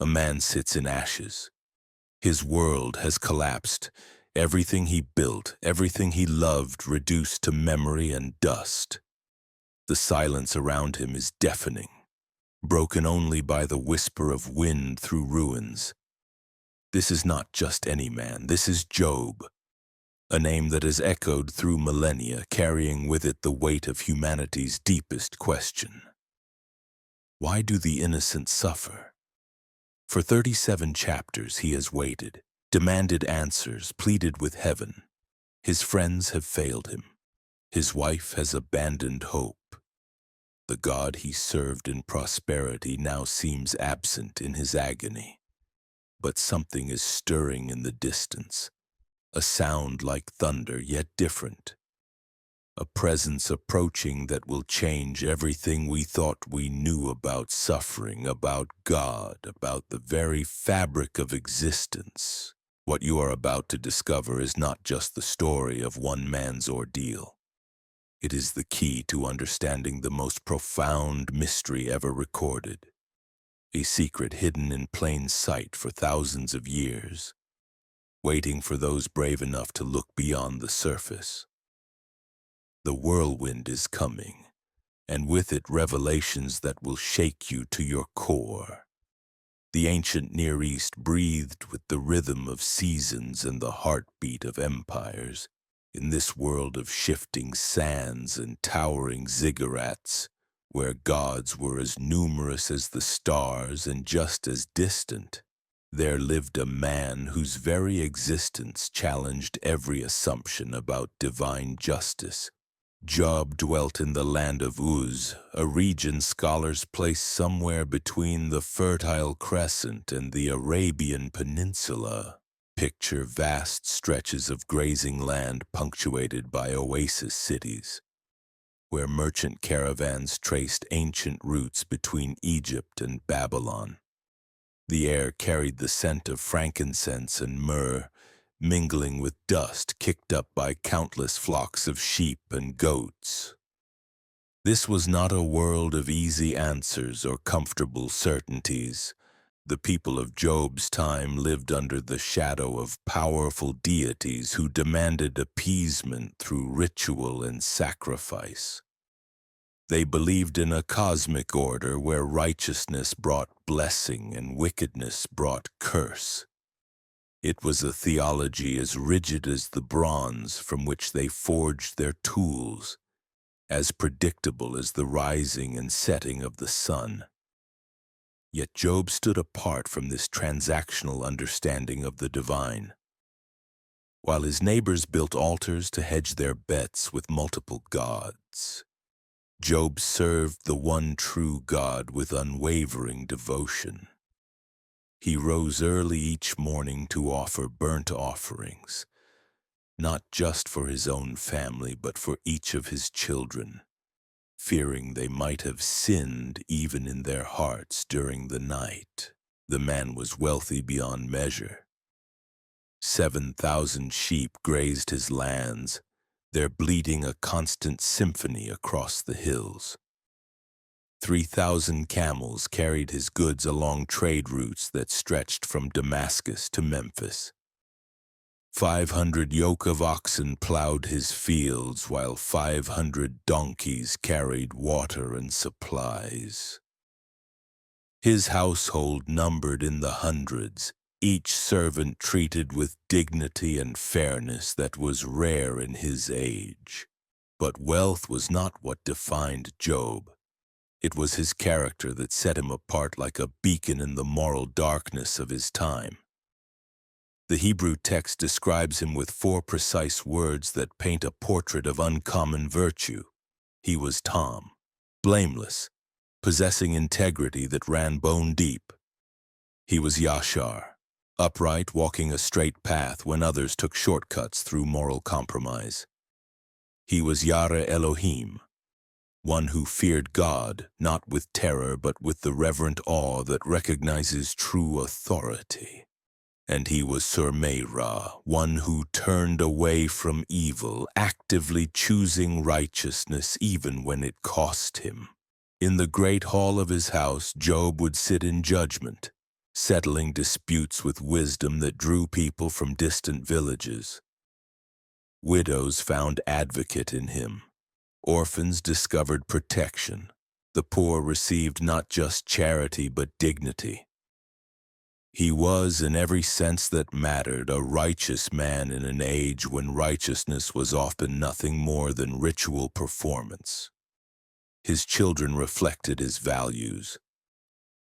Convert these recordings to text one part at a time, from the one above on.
A man sits in ashes. His world has collapsed. Everything he built, everything he loved, reduced to memory and dust. The silence around him is deafening, broken only by the whisper of wind through ruins. This is not just any man, this is Job, a name that has echoed through millennia, carrying with it the weight of humanity's deepest question. Why do the innocent suffer? For 37 chapters he has waited, demanded answers, pleaded with heaven. His friends have failed him. His wife has abandoned hope. The God he served in prosperity now seems absent in his agony. But something is stirring in the distance, a sound like thunder, yet different. A presence approaching that will change everything we thought we knew about suffering, about God, about the very fabric of existence. What you are about to discover is not just the story of one man's ordeal. It is the key to understanding the most profound mystery ever recorded, a secret hidden in plain sight for thousands of years, waiting for those brave enough to look beyond the surface. The whirlwind is coming, and with it revelations that will shake you to your core. The ancient Near East breathed with the rhythm of seasons and the heartbeat of empires. In this world of shifting sands and towering ziggurats, where gods were as numerous as the stars and just as distant, there lived a man whose very existence challenged every assumption about divine justice. Job dwelt in the land of Uz, a region scholars place somewhere between the Fertile Crescent and the Arabian Peninsula. Picture vast stretches of grazing land punctuated by oasis cities, where merchant caravans traced ancient routes between Egypt and Babylon. The air carried the scent of frankincense and myrrh, mingling with dust kicked up by countless flocks of sheep and goats. This was not a world of easy answers or comfortable certainties. The people of Job's time lived under the shadow of powerful deities who demanded appeasement through ritual and sacrifice. They believed in a cosmic order where righteousness brought blessing and wickedness brought curse. It was a theology as rigid as the bronze from which they forged their tools, as predictable as the rising and setting of the sun. Yet Job stood apart from this transactional understanding of the divine. While his neighbors built altars to hedge their bets with multiple gods, Job served the one true God with unwavering devotion. He rose early each morning to offer burnt offerings, not just for his own family, but for each of his children, fearing they might have sinned even in their hearts during the night. The man was wealthy beyond measure. 7,000 sheep grazed his lands, their bleating a constant symphony across the hills. 3,000 camels carried his goods along trade routes that stretched from Damascus to Memphis. 500 yoke of oxen plowed his fields, while 500 donkeys carried water and supplies. His household numbered in the hundreds, each servant treated with dignity and fairness that was rare in his age. But wealth was not what defined Job. It was his character that set him apart like a beacon in the moral darkness of his time. The Hebrew text describes him with 4 precise words that paint a portrait of uncommon virtue. He was Tom, blameless, possessing integrity that ran bone deep. He was Yashar, upright, walking a straight path when others took shortcuts through moral compromise. He was Yare Elohim, one who feared God, not with terror but with the reverent awe that recognizes true authority. And he was Surmeira, one who turned away from evil, actively choosing righteousness even when it cost him. In the great hall of his house, Job would sit in judgment, settling disputes with wisdom that drew people from distant villages. Widows found advocate in him. Orphans discovered protection. The poor received not just charity but dignity. He was, in every sense that mattered, a righteous man in an age when righteousness was often nothing more than ritual performance. His children reflected his values.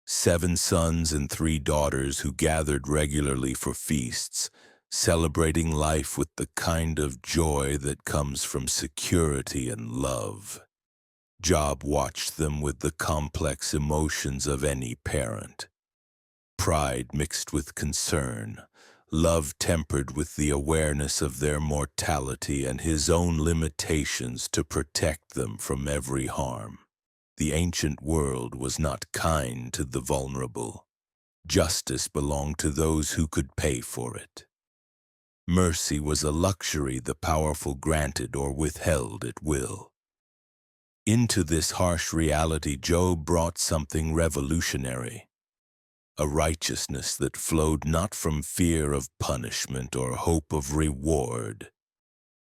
7 sons and 3 daughters who gathered regularly for feasts, celebrating life with the kind of joy that comes from security and love. Job watched them with the complex emotions of any parent. Pride mixed with concern, love tempered with the awareness of their mortality and his own limitations to protect them from every harm. The ancient world was not kind to the vulnerable. Justice belonged to those who could pay for it. Mercy was a luxury the powerful granted or withheld at will. Into this harsh reality, Job brought something revolutionary. A righteousness that flowed not from fear of punishment or hope of reward,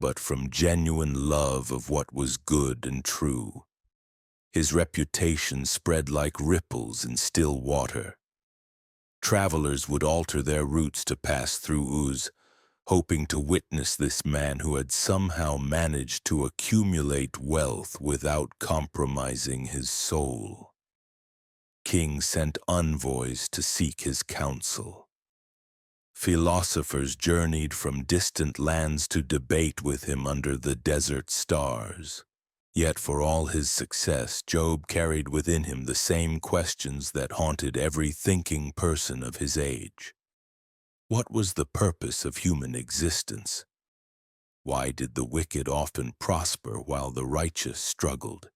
but from genuine love of what was good and true. His reputation spread like ripples in still water. Travelers would alter their routes to pass through Uz, hoping to witness this man who had somehow managed to accumulate wealth without compromising his soul. Kings sent envoys to seek his counsel. Philosophers journeyed from distant lands to debate with him under the desert stars. Yet for all his success, Job carried within him the same questions that haunted every thinking person of his age. What was the purpose of human existence? Why did the wicked often prosper while the righteous struggled?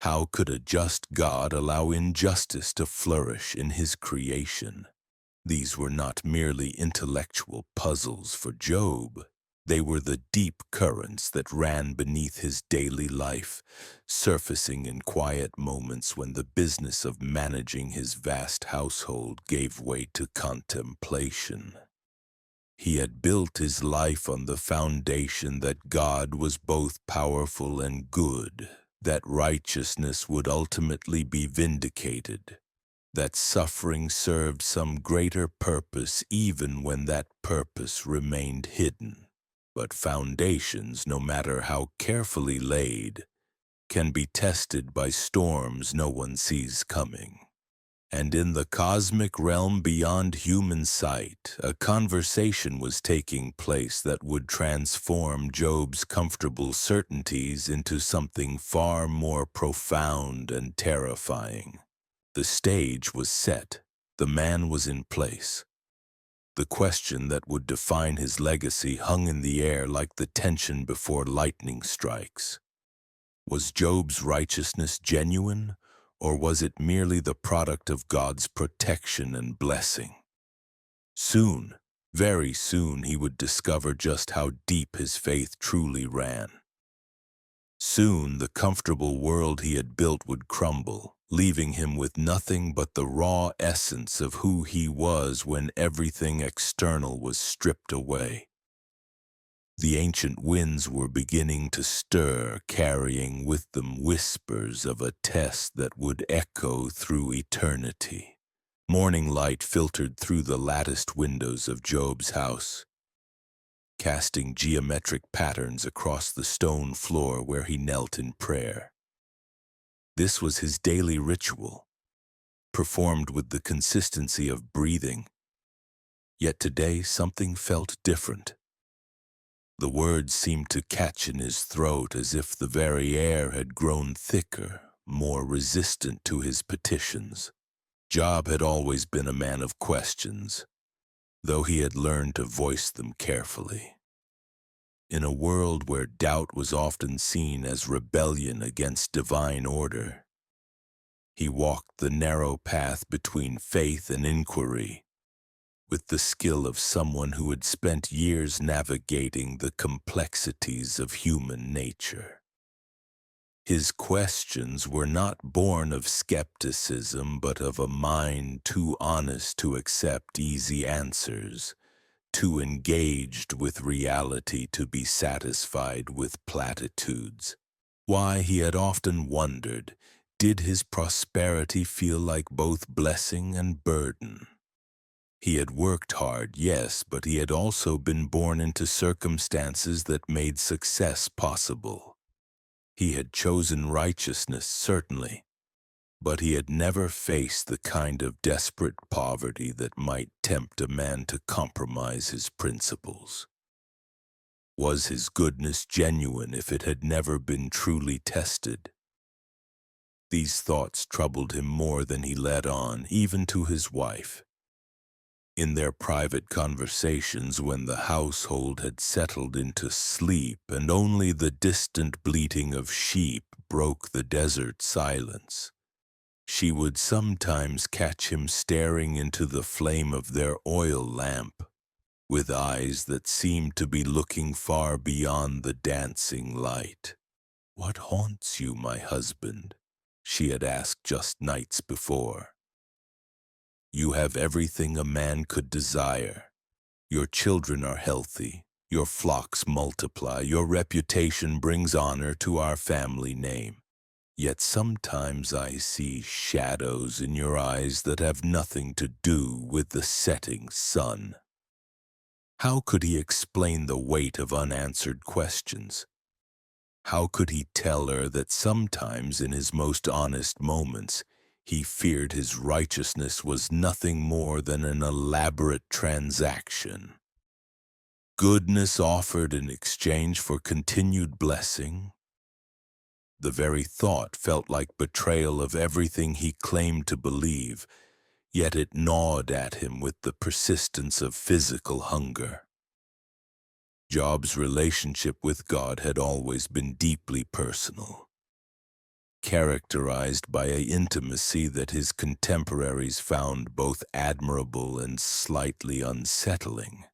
How could a just God allow injustice to flourish in his creation? These were not merely intellectual puzzles for Job. They were the deep currents that ran beneath his daily life, surfacing in quiet moments when the business of managing his vast household gave way to contemplation. He had built his life on the foundation that God was both powerful and good, that righteousness would ultimately be vindicated, that suffering served some greater purpose even when that purpose remained hidden. But foundations, no matter how carefully laid, can be tested by storms no one sees coming. And in the cosmic realm beyond human sight, a conversation was taking place that would transform Job's comfortable certainties into something far more profound and terrifying. The stage was set. The man was in place. The question that would define his legacy hung in the air like the tension before lightning strikes. Was Job's righteousness genuine, or was it merely the product of God's protection and blessing? Soon, very soon, he would discover just how deep his faith truly ran. Soon, the comfortable world he had built would crumble, leaving him with nothing but the raw essence of who he was when everything external was stripped away. The ancient winds were beginning to stir, carrying with them whispers of a test that would echo through eternity. Morning light filtered through the latticed windows of Job's house, casting geometric patterns across the stone floor where he knelt in prayer. This was his daily ritual, performed with the consistency of breathing. Yet today something felt different. The words seemed to catch in his throat as if the very air had grown thicker, more resistant to his petitions. Job had always been a man of questions, though he had learned to voice them carefully. In a world where doubt was often seen as rebellion against divine order, he walked the narrow path between faith and inquiry, with the skill of someone who had spent years navigating the complexities of human nature. His questions were not born of skepticism, but of a mind too honest to accept easy answers, too engaged with reality to be satisfied with platitudes. Why, he had often wondered, did his prosperity feel like both blessing and burden? He had worked hard, yes, but he had also been born into circumstances that made success possible. He had chosen righteousness, certainly, but he had never faced the kind of desperate poverty that might tempt a man to compromise his principles. Was his goodness genuine if it had never been truly tested? These thoughts troubled him more than he let on, even to his wife. In their private conversations, when the household had settled into sleep and only the distant bleating of sheep broke the desert silence, she would sometimes catch him staring into the flame of their oil lamp, with eyes that seemed to be looking far beyond the dancing light. "What haunts you, my husband?" she had asked just nights before. "You have everything a man could desire. Your children are healthy, your flocks multiply, your reputation brings honor to our family name. Yet sometimes I see shadows in your eyes that have nothing to do with the setting sun." How could he explain the weight of unanswered questions? How could he tell her that sometimes in his most honest moments he feared his righteousness was nothing more than an elaborate transaction? Goodness offered in exchange for continued blessing? The very thought felt like betrayal of everything he claimed to believe, yet it gnawed at him with the persistence of physical hunger. Job's relationship with God had always been deeply personal, characterized by an intimacy that his contemporaries found both admirable and slightly unsettling,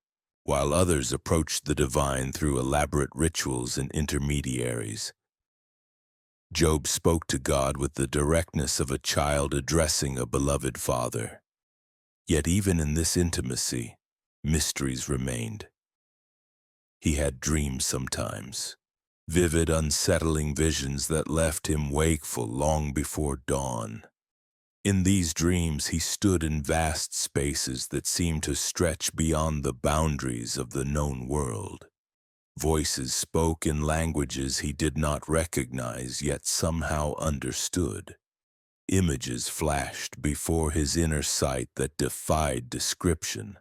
while others approached the divine through elaborate rituals and intermediaries. Job spoke to God with the directness of a child addressing a beloved father. Yet even in this intimacy, mysteries remained. He had dreams sometimes, vivid, unsettling visions that left him wakeful long before dawn. In these dreams he stood in vast spaces that seemed to stretch beyond the boundaries of the known world. Voices spoke in languages he did not recognize yet somehow understood. Images flashed before his inner sight that defied description,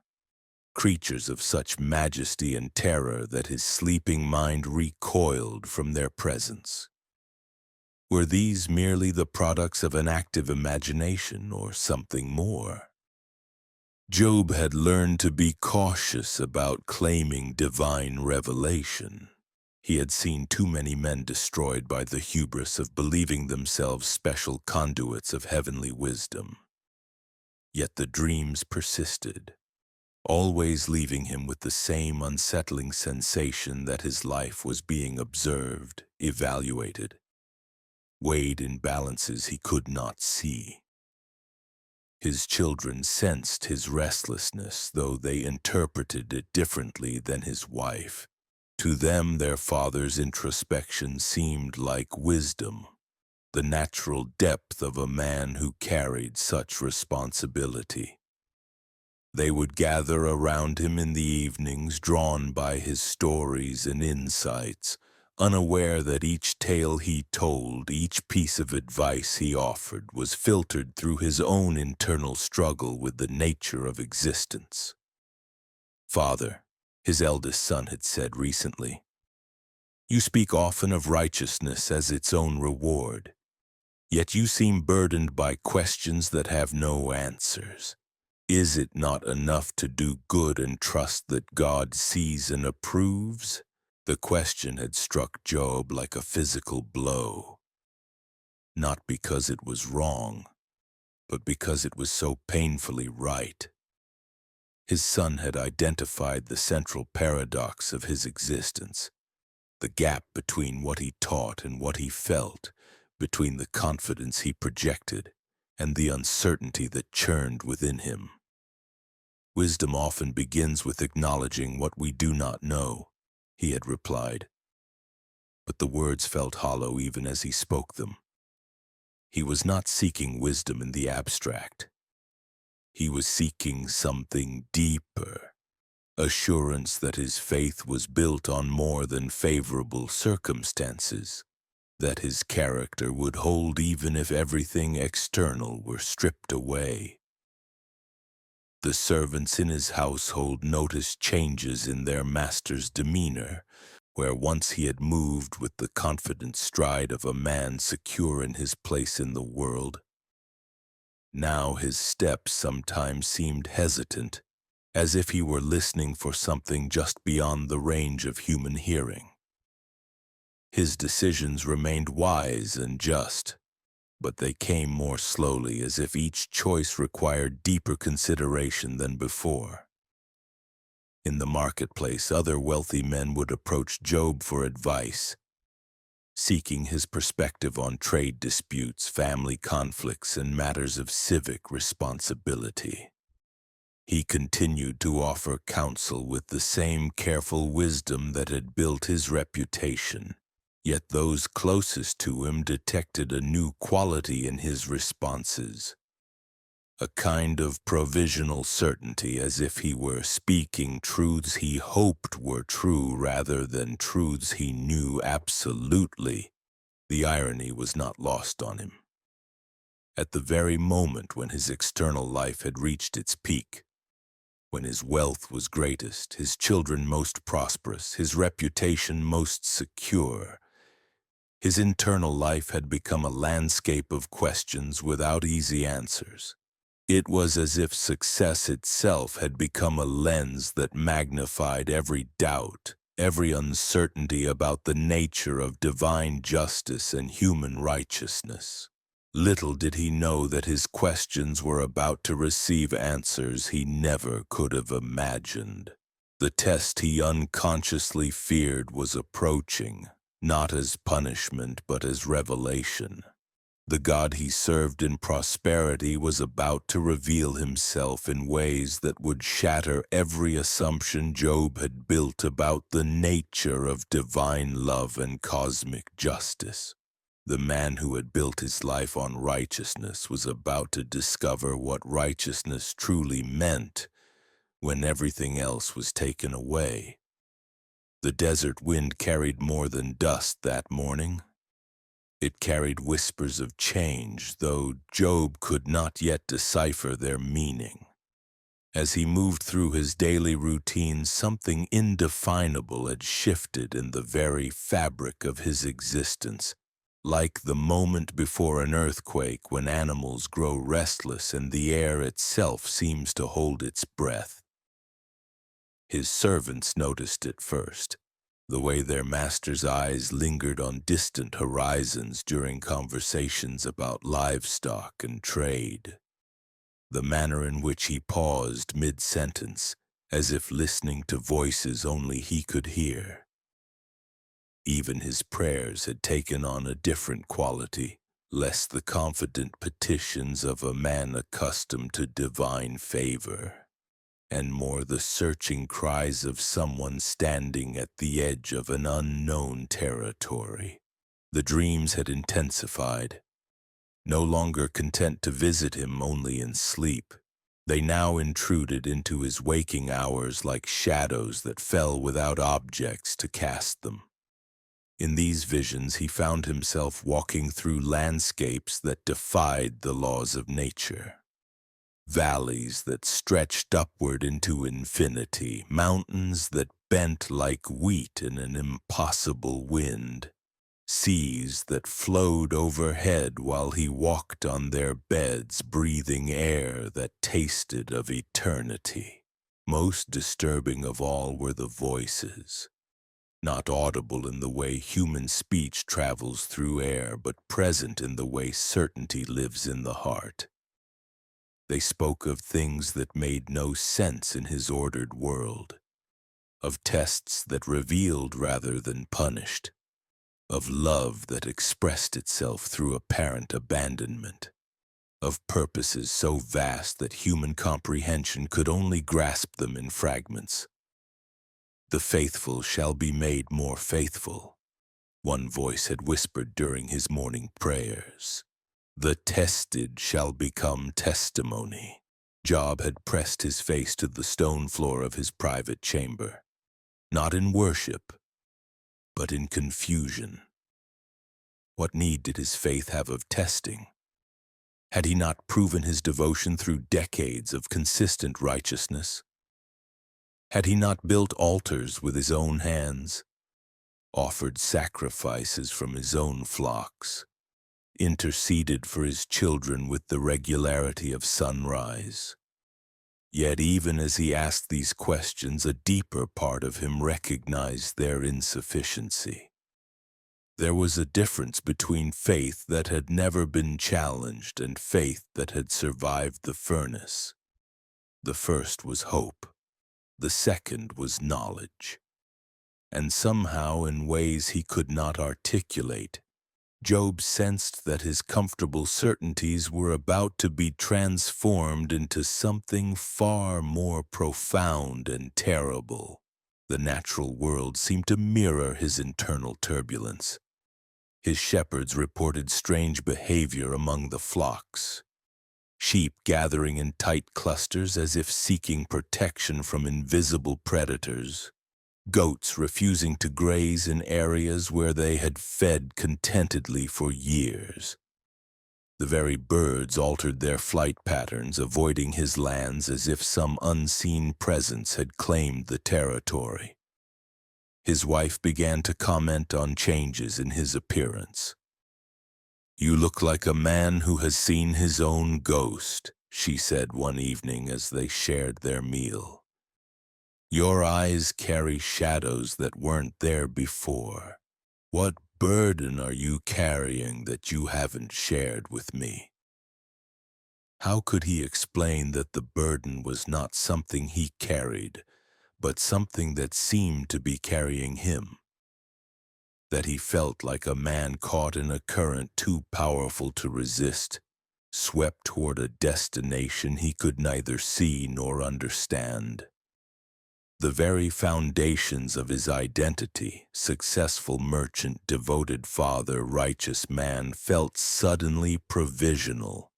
creatures of such majesty and terror that his sleeping mind recoiled from their presence. Were these merely the products of an active imagination or something more? Job had learned to be cautious about claiming divine revelation. He had seen too many men destroyed by the hubris of believing themselves special conduits of heavenly wisdom. Yet the dreams persisted, always leaving him with the same unsettling sensation that his life was being observed, evaluated, weighed in balances he could not see. His children sensed his restlessness, though they interpreted it differently than his wife. To them, their father's introspection seemed like wisdom, the natural depth of a man who carried such responsibility. They would gather around him in the evenings, drawn by his stories and insights, unaware that each tale he told, each piece of advice he offered, was filtered through his own internal struggle with the nature of existence. "Father," his eldest son had said recently, "you speak often of righteousness as its own reward, yet you seem burdened by questions that have no answers. Is it not enough to do good and trust that God sees and approves?" The question had struck Job like a physical blow, not because it was wrong, but because it was so painfully right. His son had identified the central paradox of his existence. The gap between what he taught and what he felt, between the confidence he projected and the uncertainty that churned within him. Wisdom often begins with acknowledging what we do not know, he had replied. But the words felt hollow even as he spoke them. He was not seeking wisdom in the abstract. He was seeking something deeper, assurance that his faith was built on more than favorable circumstances, that his character would hold even if everything external were stripped away. The servants in his household noticed changes in their master's demeanor, where once he had moved with the confident stride of a man secure in his place in the world. Now his steps sometimes seemed hesitant, as if he were listening for something just beyond the range of human hearing. His decisions remained wise and just, but they came more slowly, as if each choice required deeper consideration than before. In the marketplace, other wealthy men would approach Job for advice, seeking his perspective on trade disputes, family conflicts, and matters of civic responsibility. He continued to offer counsel with the same careful wisdom that had built his reputation, yet those closest to him detected a new quality in his responses. A kind of provisional certainty, as if he were speaking truths he hoped were true rather than truths he knew absolutely. The irony was not lost on him. At the very moment when his external life had reached its peak, when his wealth was greatest, his children most prosperous, his reputation most secure, his internal life had become a landscape of questions without easy answers. It was as if success itself had become a lens that magnified every doubt, every uncertainty about the nature of divine justice and human righteousness. Little did he know that his questions were about to receive answers he never could have imagined. The test he unconsciously feared was approaching, not as punishment but as revelation. The God he served in prosperity was about to reveal himself in ways that would shatter every assumption Job had built about the nature of divine love and cosmic justice. The man who had built his life on righteousness was about to discover what righteousness truly meant when everything else was taken away. The desert wind carried more than dust that morning. It carried whispers of change, though Job could not yet decipher their meaning. As he moved through his daily routine, something indefinable had shifted in the very fabric of his existence, like the moment before an earthquake when animals grow restless and the air itself seems to hold its breath. His servants noticed it first, the way their master's eyes lingered on distant horizons during conversations about livestock and trade, the manner in which he paused mid-sentence, as if listening to voices only he could hear. Even his prayers had taken on a different quality, less the confident petitions of a man accustomed to divine favor, and more the searching cries of someone standing at the edge of an unknown territory. The dreams had intensified. No longer content to visit him only in sleep, they now intruded into his waking hours like shadows that fell without objects to cast them. In these visions he found himself walking through landscapes that defied the laws of nature. Valleys that stretched upward into infinity, mountains that bent like wheat in an impossible wind, seas that flowed overhead while he walked on their beds, breathing air that tasted of eternity. Most disturbing of all were the voices, not audible in the way human speech travels through air, but present in the way certainty lives in the heart. They spoke of things that made no sense in his ordered world. of tests that revealed rather than punished, of love that expressed itself through apparent abandonment, of purposes so vast that human comprehension could only grasp them in fragments. "The faithful shall be made more faithful," one voice had whispered during his morning prayers. "The tested shall become testimony." Job had pressed his face to the stone floor of his private chamber, not in worship, but in confusion. What need did his faith have of testing? Had he not proven his devotion through decades of consistent righteousness? Had he not built altars with his own hands, offered sacrifices from his own flocks, interceded for his children with the regularity of sunrise? Yet even as he asked these questions, a deeper part of him recognized their insufficiency. There was a difference between faith that had never been challenged and faith that had survived the furnace. The first was hope. The second was knowledge. And somehow, in ways he could not articulate, Job sensed that his comfortable certainties were about to be transformed into something far more profound and terrible. The natural world seemed to mirror his internal turbulence. His shepherds reported strange behavior among the flocks. Sheep gathering in tight clusters as if seeking protection from invisible predators. Goats refusing to graze in areas where they had fed contentedly for years. The very birds altered their flight patterns, avoiding his lands as if some unseen presence had claimed the territory. His wife began to comment on changes in his appearance. "You look like a man who has seen his own ghost," she said one evening as they shared their meal. "Your eyes carry shadows that weren't there before. What burden are you carrying that you haven't shared with me?" How could he explain that the burden was not something he carried, but something that seemed to be carrying him? That he felt like a man caught in a current too powerful to resist, swept toward a destination he could neither see nor understand. The very foundations of his identity, successful merchant, devoted father, righteous man, felt suddenly provisional,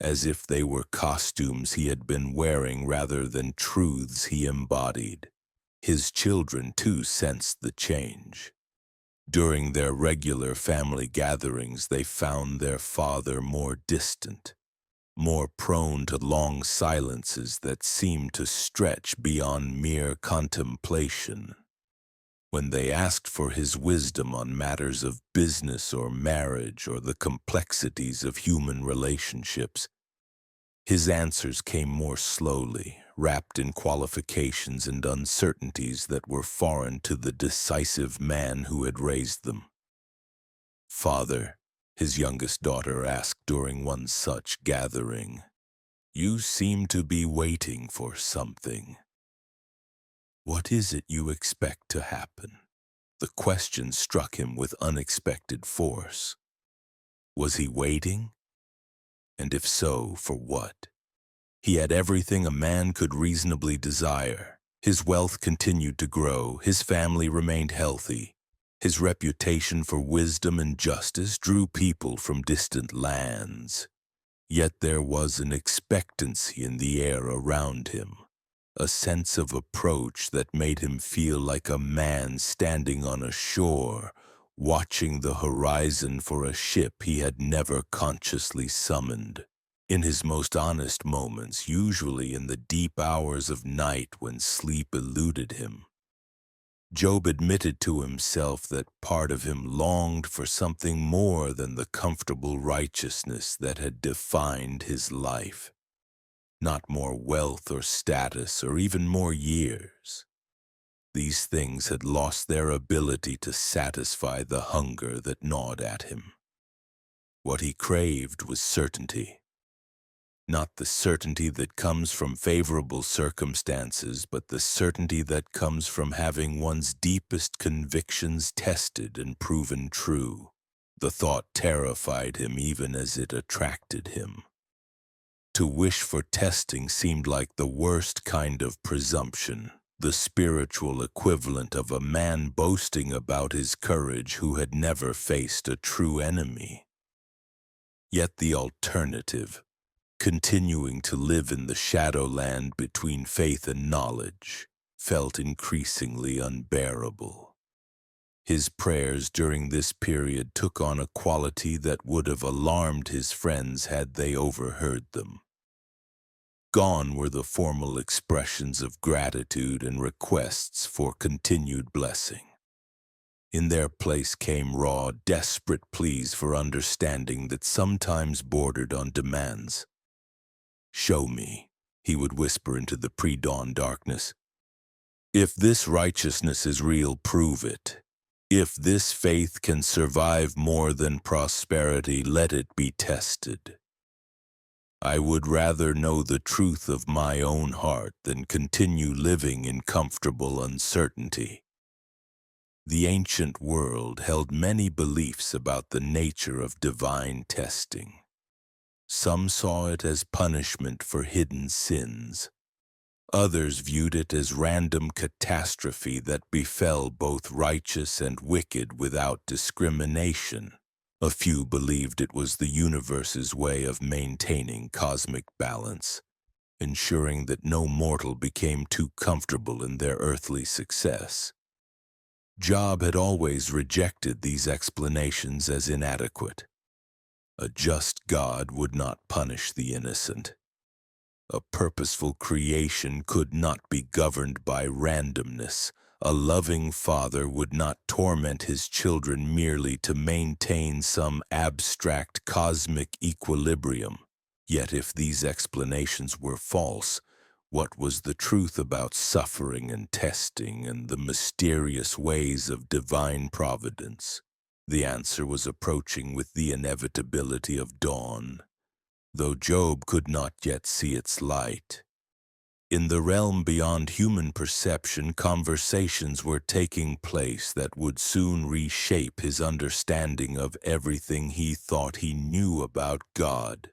as if they were costumes he had been wearing rather than truths he embodied. His children, too, sensed the change. During their regular family gatherings, they found their father more distant, more prone to long silences that seemed to stretch beyond mere contemplation. When they asked for his wisdom on matters of business or marriage or the complexities of human relationships, his answers came more slowly, wrapped in qualifications and uncertainties that were foreign to the decisive man who had raised them. "Father," his youngest daughter asked during one such gathering, "you seem to be waiting for something. What is it you expect to happen?" The question struck him with unexpected force. Was he waiting? And if so, for what? He had everything a man could reasonably desire. His wealth continued to grow, his family remained healthy. His reputation for wisdom and justice drew people from distant lands. Yet there was an expectancy in the air around him, a sense of approach that made him feel like a man standing on a shore, watching the horizon for a ship he had never consciously summoned. In his most honest moments, usually in the deep hours of night when sleep eluded him, Job admitted to himself that part of him longed for something more than the comfortable righteousness that had defined his life. Not more wealth or status or even more years. These things had lost their ability to satisfy the hunger that gnawed at him. What he craved was certainty. not the certainty that comes from favorable circumstances, but the certainty that comes from having one's deepest convictions tested and proven true. The thought terrified him even as it attracted him. To wish for testing seemed like the worst kind of presumption, the spiritual equivalent of a man boasting about his courage who had never faced a true enemy. Yet the alternative, continuing to live in the shadowland between faith and knowledge, felt increasingly unbearable. His prayers during this period took on a quality that would have alarmed his friends had they overheard them. Gone were the formal expressions of gratitude and requests for continued blessing. In their place came raw, desperate pleas for understanding that sometimes bordered on demands. "Show me," he would whisper into the pre-dawn darkness. "If this righteousness is real, prove it. If this faith can survive more than prosperity, let it be tested. I would rather know the truth of my own heart than continue living in comfortable uncertainty." The ancient world held many beliefs about the nature of divine testing. Some saw it as punishment for hidden sins. Others viewed it as random catastrophe that befell both righteous and wicked without discrimination. A few believed it was the universe's way of maintaining cosmic balance, ensuring that no mortal became too comfortable in their earthly success. Job had always rejected these explanations as inadequate. A just God would not punish the innocent. A purposeful creation could not be governed by randomness. A loving father would not torment his children merely to maintain some abstract cosmic equilibrium. Yet if these explanations were false, what was the truth about suffering and testing and the mysterious ways of divine providence? The answer was approaching with the inevitability of dawn, though Job could not yet see its light. In the realm beyond human perception, conversations were taking place that would soon reshape his understanding of everything he thought he knew about God,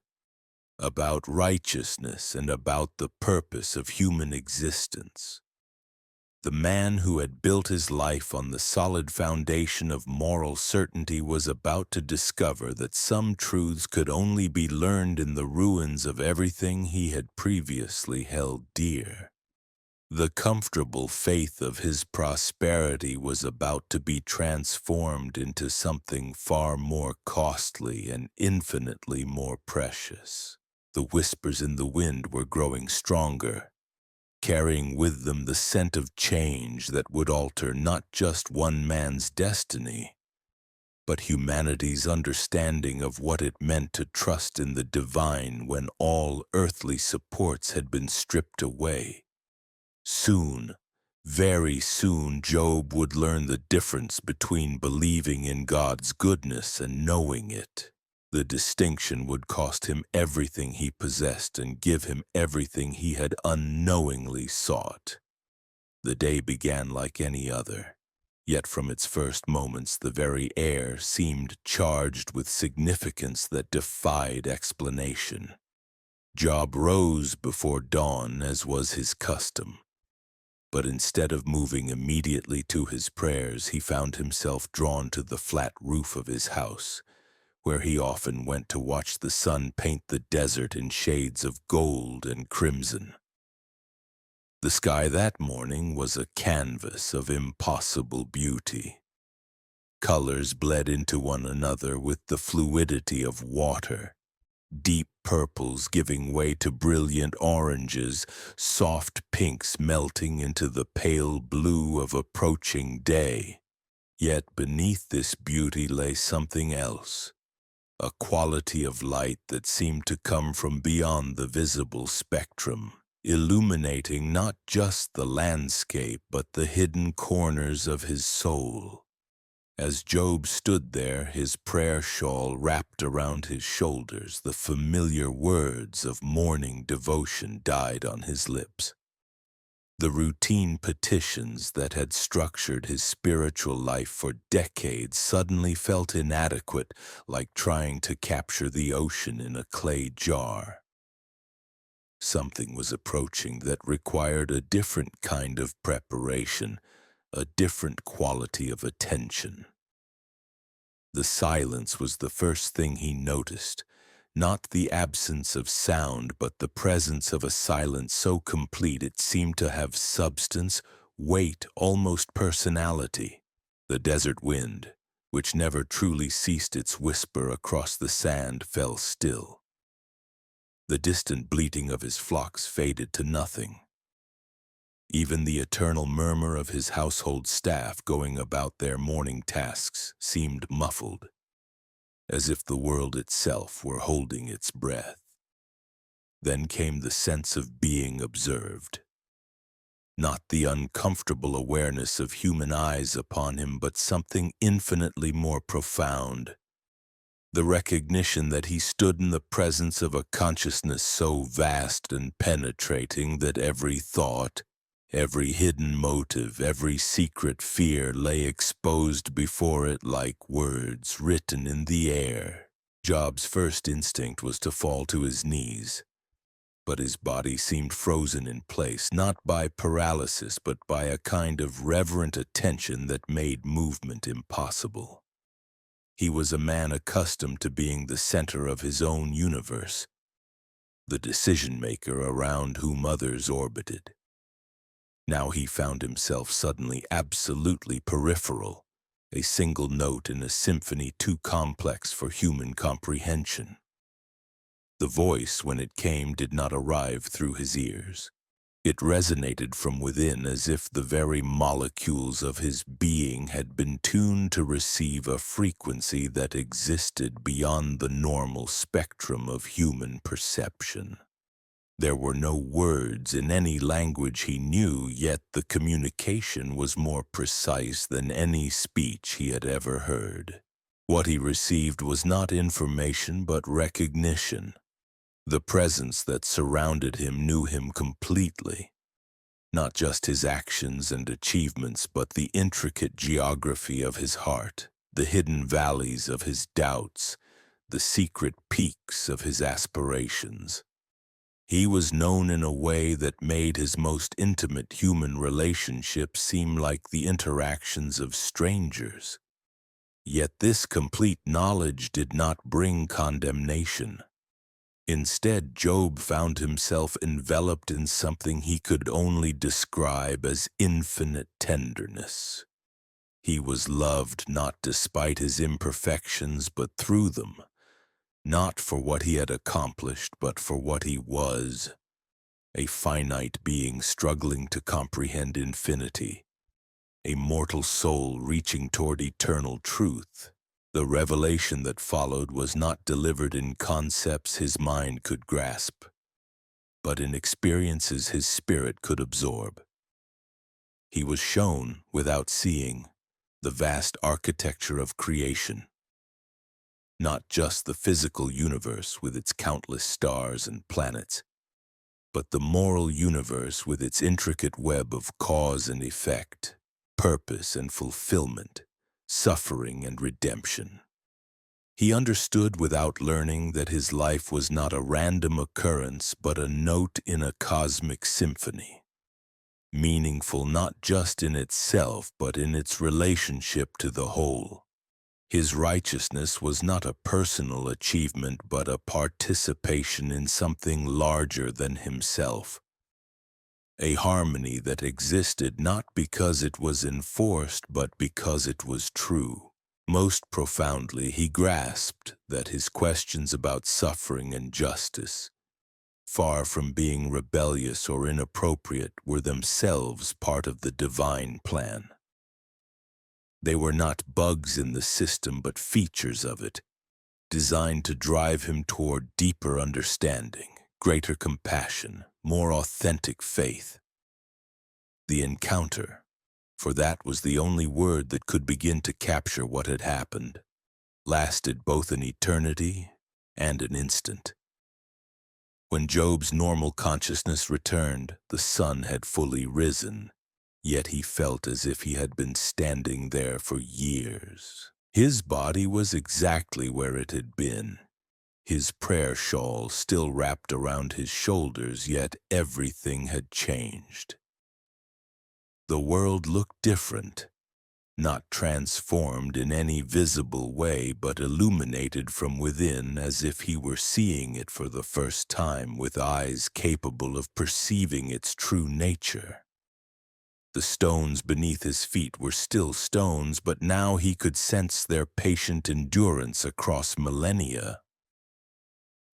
about righteousness, and about the purpose of human existence. The man who had built his life on the solid foundation of moral certainty was about to discover that some truths could only be learned in the ruins of everything he had previously held dear. The comfortable faith of his prosperity was about to be transformed into something far more costly and infinitely more precious. The whispers in the wind were growing stronger, carrying with them the scent of change that would alter not just one man's destiny, but humanity's understanding of what it meant to trust in the divine when all earthly supports had been stripped away. Soon, very soon, Job would learn the difference between believing in God's goodness and knowing it. The distinction would cost him everything he possessed and give him everything he had unknowingly sought. The day began like any other, yet from its first moments the very air seemed charged with significance that defied explanation. Job rose before dawn, as was his custom. But instead of moving immediately to his prayers, he found himself drawn to the flat roof of his house, where he often went to watch the sun paint the desert in shades of gold and crimson. The sky that morning was a canvas of impossible beauty. Colors bled into one another with the fluidity of water, deep purples giving way to brilliant oranges, soft pinks melting into the pale blue of approaching day. Yet beneath this beauty lay something else, a quality of light that seemed to come from beyond the visible spectrum, illuminating not just the landscape but the hidden corners of his soul. As Job stood there, his prayer shawl wrapped around his shoulders, the familiar words of morning devotion died on his lips. The routine petitions that had structured his spiritual life for decades suddenly felt inadequate, like trying to capture the ocean in a clay jar. Something was approaching that required a different kind of preparation, a different quality of attention. The silence was the first thing he noticed, not the absence of sound, but the presence of a silence so complete it seemed to have substance, weight, almost personality. The desert wind, which never truly ceased its whisper across the sand, fell still. The distant bleating of his flocks faded to nothing. Even the eternal murmur of his household staff going about their morning tasks seemed muffled, as if the world itself were holding its breath. Then came the sense of being observed. Not the uncomfortable awareness of human eyes upon him, but something infinitely more profound. The recognition that he stood in the presence of a consciousness so vast and penetrating that every thought, every hidden motive, every secret fear lay exposed before it like words written in the air. Job's first instinct was to fall to his knees, but his body seemed frozen in place, not by paralysis, but by a kind of reverent attention that made movement impossible. He was a man accustomed to being the center of his own universe, the decision-maker around whom others orbited. Now he found himself suddenly absolutely peripheral, a single note in a symphony too complex for human comprehension. The voice, when it came, did not arrive through his ears. It resonated from within as if the very molecules of his being had been tuned to receive a frequency that existed beyond the normal spectrum of human perception. There were no words in any language he knew, yet the communication was more precise than any speech he had ever heard. What he received was not information but recognition. The presence that surrounded him knew him completely. Not just his actions and achievements, but the intricate geography of his heart, the hidden valleys of his doubts, the secret peaks of his aspirations. He was known in a way that made his most intimate human relationships seem like the interactions of strangers. Yet this complete knowledge did not bring condemnation. Instead, Job found himself enveloped in something he could only describe as infinite tenderness. He was loved not despite his imperfections, but through them. Not for what he had accomplished, but for what he was, a finite being struggling to comprehend infinity, a mortal soul reaching toward eternal truth. The revelation that followed was not delivered in concepts his mind could grasp, but in experiences his spirit could absorb. He was shown, without seeing, the vast architecture of creation. Not just the physical universe with its countless stars and planets, but the moral universe with its intricate web of cause and effect, purpose and fulfillment, suffering and redemption. He understood without learning that his life was not a random occurrence but a note in a cosmic symphony, meaningful not just in itself but in its relationship to the whole. His righteousness was not a personal achievement but a participation in something larger than himself. A harmony that existed not because it was enforced but because it was true. Most profoundly, he grasped that his questions about suffering and justice, far from being rebellious or inappropriate, were themselves part of the divine plan. They were not bugs in the system but features of it, designed to drive him toward deeper understanding, greater compassion, more authentic faith. The encounter, for that was the only word that could begin to capture what had happened, lasted both an eternity and an instant. When Job's normal consciousness returned, the sun had fully risen, yet he felt as if he had been standing there for years. His body was exactly where it had been, his prayer shawl still wrapped around his shoulders, yet everything had changed. The world looked different, not transformed in any visible way, but illuminated from within as if he were seeing it for the first time with eyes capable of perceiving its true nature. The stones beneath his feet were still stones, but now he could sense their patient endurance across millennia.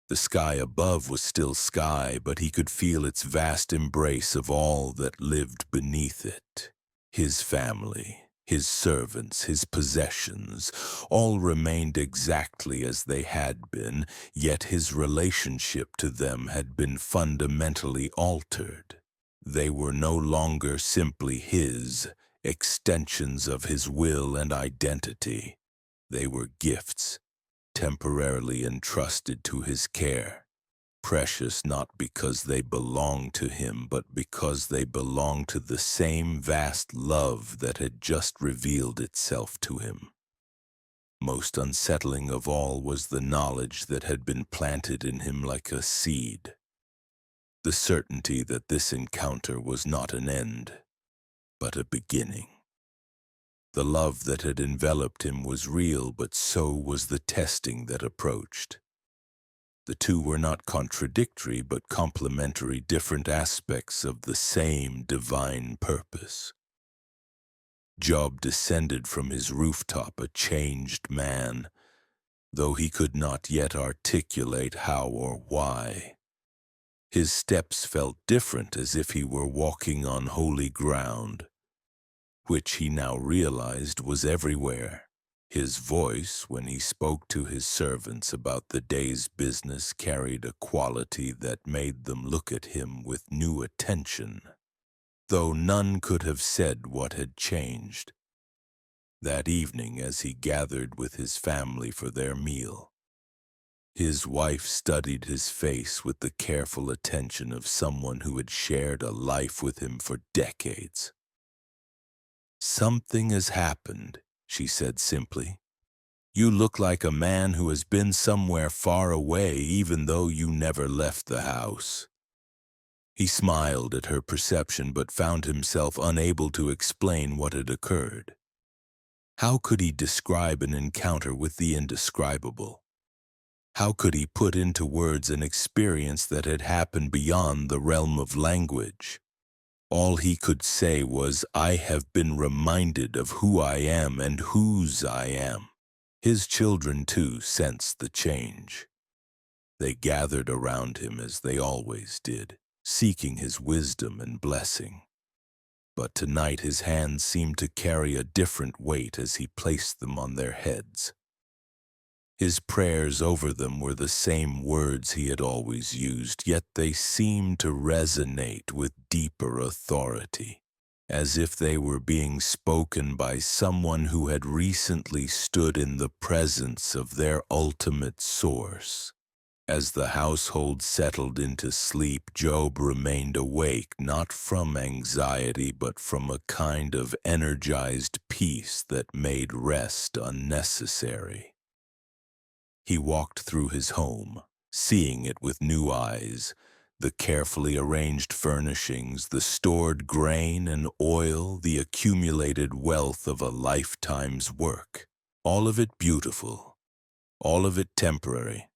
The sky above was still sky, but he could feel its vast embrace of all that lived beneath it. His family, his servants, his possessions, all remained exactly as they had been, yet his relationship to them had been fundamentally altered. They were no longer simply his, extensions of his will and identity. They were gifts, temporarily entrusted to his care, precious not because they belonged to him, but because they belonged to the same vast love that had just revealed itself to him. Most unsettling of all was the knowledge that had been planted in him like a seed, the certainty that this encounter was not an end, but a beginning. The love that had enveloped him was real, but so was the testing that approached. The two were not contradictory, but complementary, different aspects of the same divine purpose. Job descended from his rooftop a changed man, though he could not yet articulate how or why. His steps felt different, as if he were walking on holy ground, which he now realized was everywhere. His voice, when he spoke to his servants about the day's business, carried a quality that made them look at him with new attention, though none could have said what had changed. That evening, as he gathered with his family for their meal, his wife studied his face with the careful attention of someone who had shared a life with him for decades. "Something has happened," she said simply. "You look like a man who has been somewhere far away, even though you never left the house." He smiled at her perception, but found himself unable to explain what had occurred. How could he describe an encounter with the indescribable? How could he put into words an experience that had happened beyond the realm of language? All he could say was, "I have been reminded of who I am and whose I am." His children, too, sensed the change. They gathered around him as they always did, seeking his wisdom and blessing. But tonight his hands seemed to carry a different weight as he placed them on their heads. His prayers over them were the same words he had always used, yet they seemed to resonate with deeper authority, as if they were being spoken by someone who had recently stood in the presence of their ultimate source. As the household settled into sleep, Job remained awake, not from anxiety, but from a kind of energized peace that made rest unnecessary. He walked through his home, seeing it with new eyes, the carefully arranged furnishings, the stored grain and oil, the accumulated wealth of a lifetime's work. All of it beautiful, all of it temporary,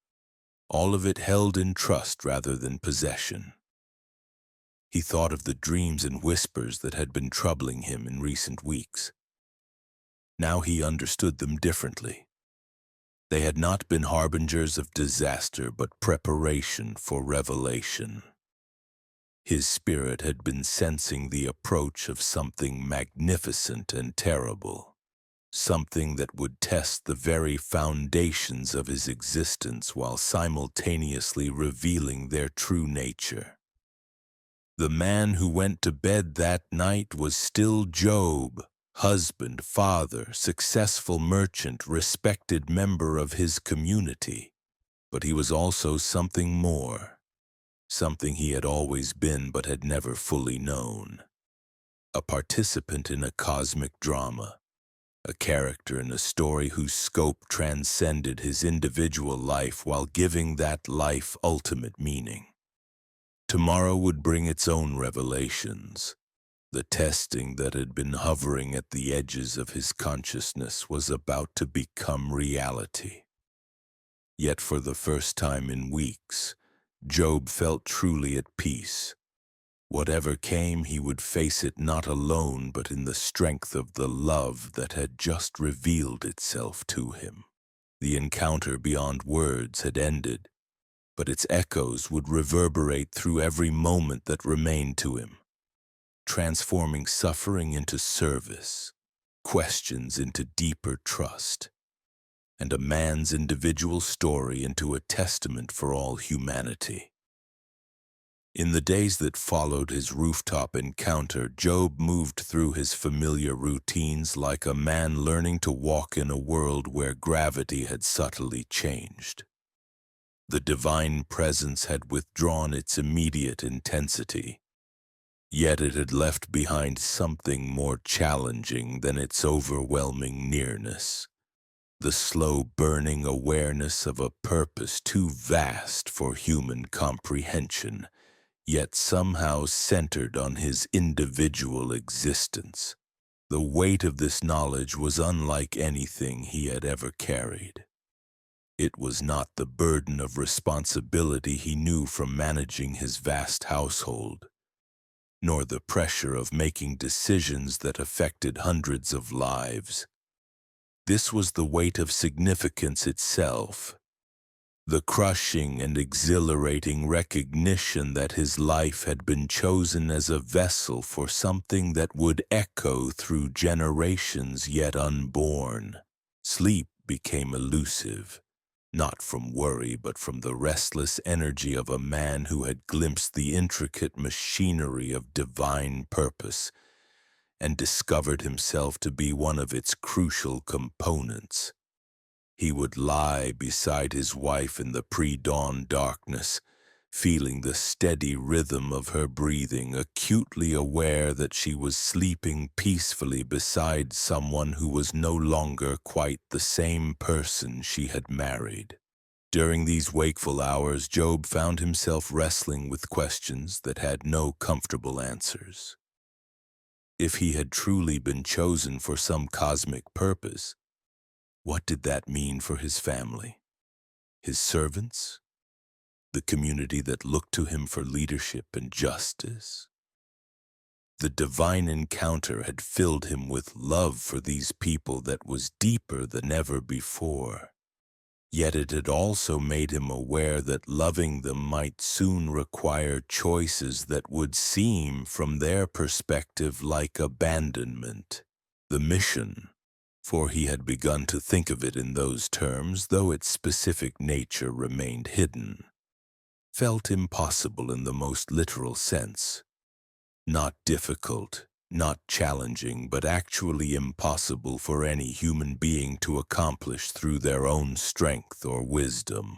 all of it held in trust rather than possession. He thought of the dreams and whispers that had been troubling him in recent weeks. Now he understood them differently. They had not been harbingers of disaster, but preparation for revelation. His spirit had been sensing the approach of something magnificent and terrible, something that would test the very foundations of his existence while simultaneously revealing their true nature. The man who went to bed that night was still Job, husband, father, successful merchant, respected member of his community. But he was also something more, something he had always been but had never fully known. A participant in a cosmic drama, a character in a story whose scope transcended his individual life while giving that life ultimate meaning. Tomorrow would bring its own revelations. The testing that had been hovering at the edges of his consciousness was about to become reality. Yet for the first time in weeks, Job felt truly at peace. Whatever came, he would face it not alone, but in the strength of the love that had just revealed itself to him. The encounter beyond words had ended, but its echoes would reverberate through every moment that remained to him, transforming suffering into service, questions into deeper trust, and a man's individual story into a testament for all humanity. In the days that followed his rooftop encounter, Job moved through his familiar routines like a man learning to walk in a world where gravity had subtly changed. The divine presence had withdrawn its immediate intensity, yet it had left behind something more challenging than its overwhelming nearness. The slow burning awareness of a purpose too vast for human comprehension, yet somehow centered on his individual existence. The weight of this knowledge was unlike anything he had ever carried. It was not the burden of responsibility he knew from managing his vast household, nor the pressure of making decisions that affected hundreds of lives. This was the weight of significance itself, the crushing and exhilarating recognition that his life had been chosen as a vessel for something that would echo through generations yet unborn. Sleep became elusive, not from worry but from the restless energy of a man who had glimpsed the intricate machinery of divine purpose and discovered himself to be one of its crucial components. He would lie beside his wife in the pre-dawn darkness, feeling the steady rhythm of her breathing, acutely aware that she was sleeping peacefully beside someone who was no longer quite the same person she had married. During these wakeful hours, Job found himself wrestling with questions that had no comfortable answers. If he had truly been chosen for some cosmic purpose, what did that mean for his family, his servants, the community that looked to him for leadership and justice? The divine encounter had filled him with love for these people that was deeper than ever before. Yet it had also made him aware that loving them might soon require choices that would seem, from their perspective, like abandonment. The mission, for he had begun to think of it in those terms, though its specific nature remained hidden, felt impossible in the most literal sense. Not difficult, not challenging, but actually impossible for any human being to accomplish through their own strength or wisdom.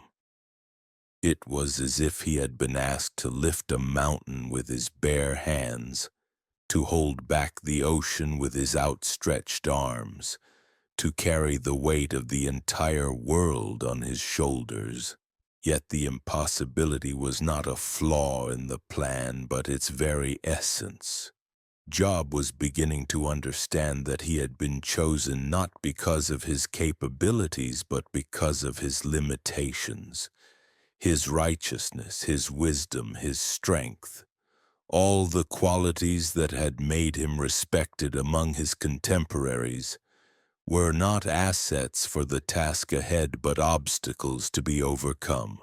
It was as if he had been asked to lift a mountain with his bare hands, to hold back the ocean with his outstretched arms, to carry the weight of the entire world on his shoulders. Yet the impossibility was not a flaw in the plan, but its very essence. Job was beginning to understand that he had been chosen not because of his capabilities, but because of his limitations, his righteousness, his wisdom, his strength, all the qualities that had made him respected among his contemporaries were not assets for the task ahead, but obstacles to be overcome.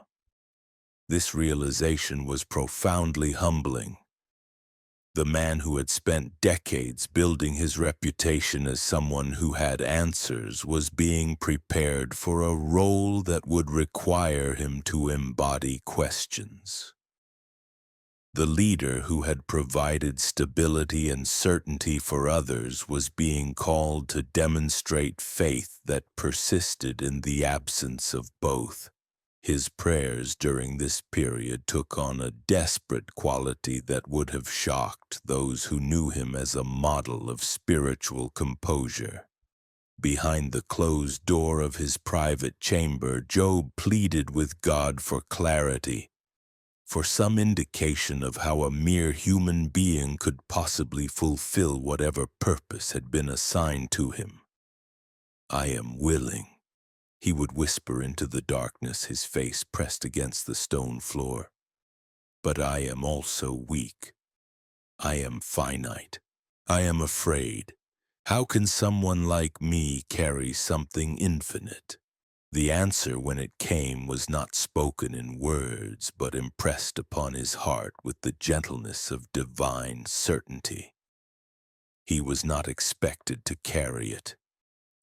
This realization was profoundly humbling. The man who had spent decades building his reputation as someone who had answers was being prepared for a role that would require him to embody questions. The leader who had provided stability and certainty for others was being called to demonstrate faith that persisted in the absence of both. His prayers during this period took on a desperate quality that would have shocked those who knew him as a model of spiritual composure. Behind the closed door of his private chamber, Job pleaded with God for clarity, for some indication of how a mere human being could possibly fulfill whatever purpose had been assigned to him. "I am willing," he would whisper into the darkness, his face pressed against the stone floor. "But I am also weak. I am finite. I am afraid. How can someone like me carry something infinite?" The answer, when it came, was not spoken in words, but impressed upon his heart with the gentleness of divine certainty. He was not expected to carry it.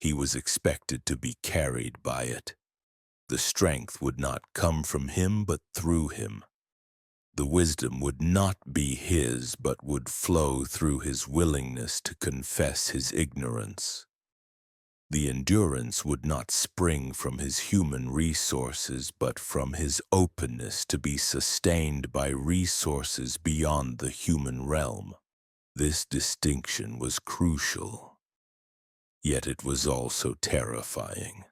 He was expected to be carried by it. The strength would not come from him, but through him. The wisdom would not be his, but would flow through his willingness to confess his ignorance. The endurance would not spring from his human resources, but from his openness to be sustained by resources beyond the human realm. This distinction was crucial, yet it was also terrifying.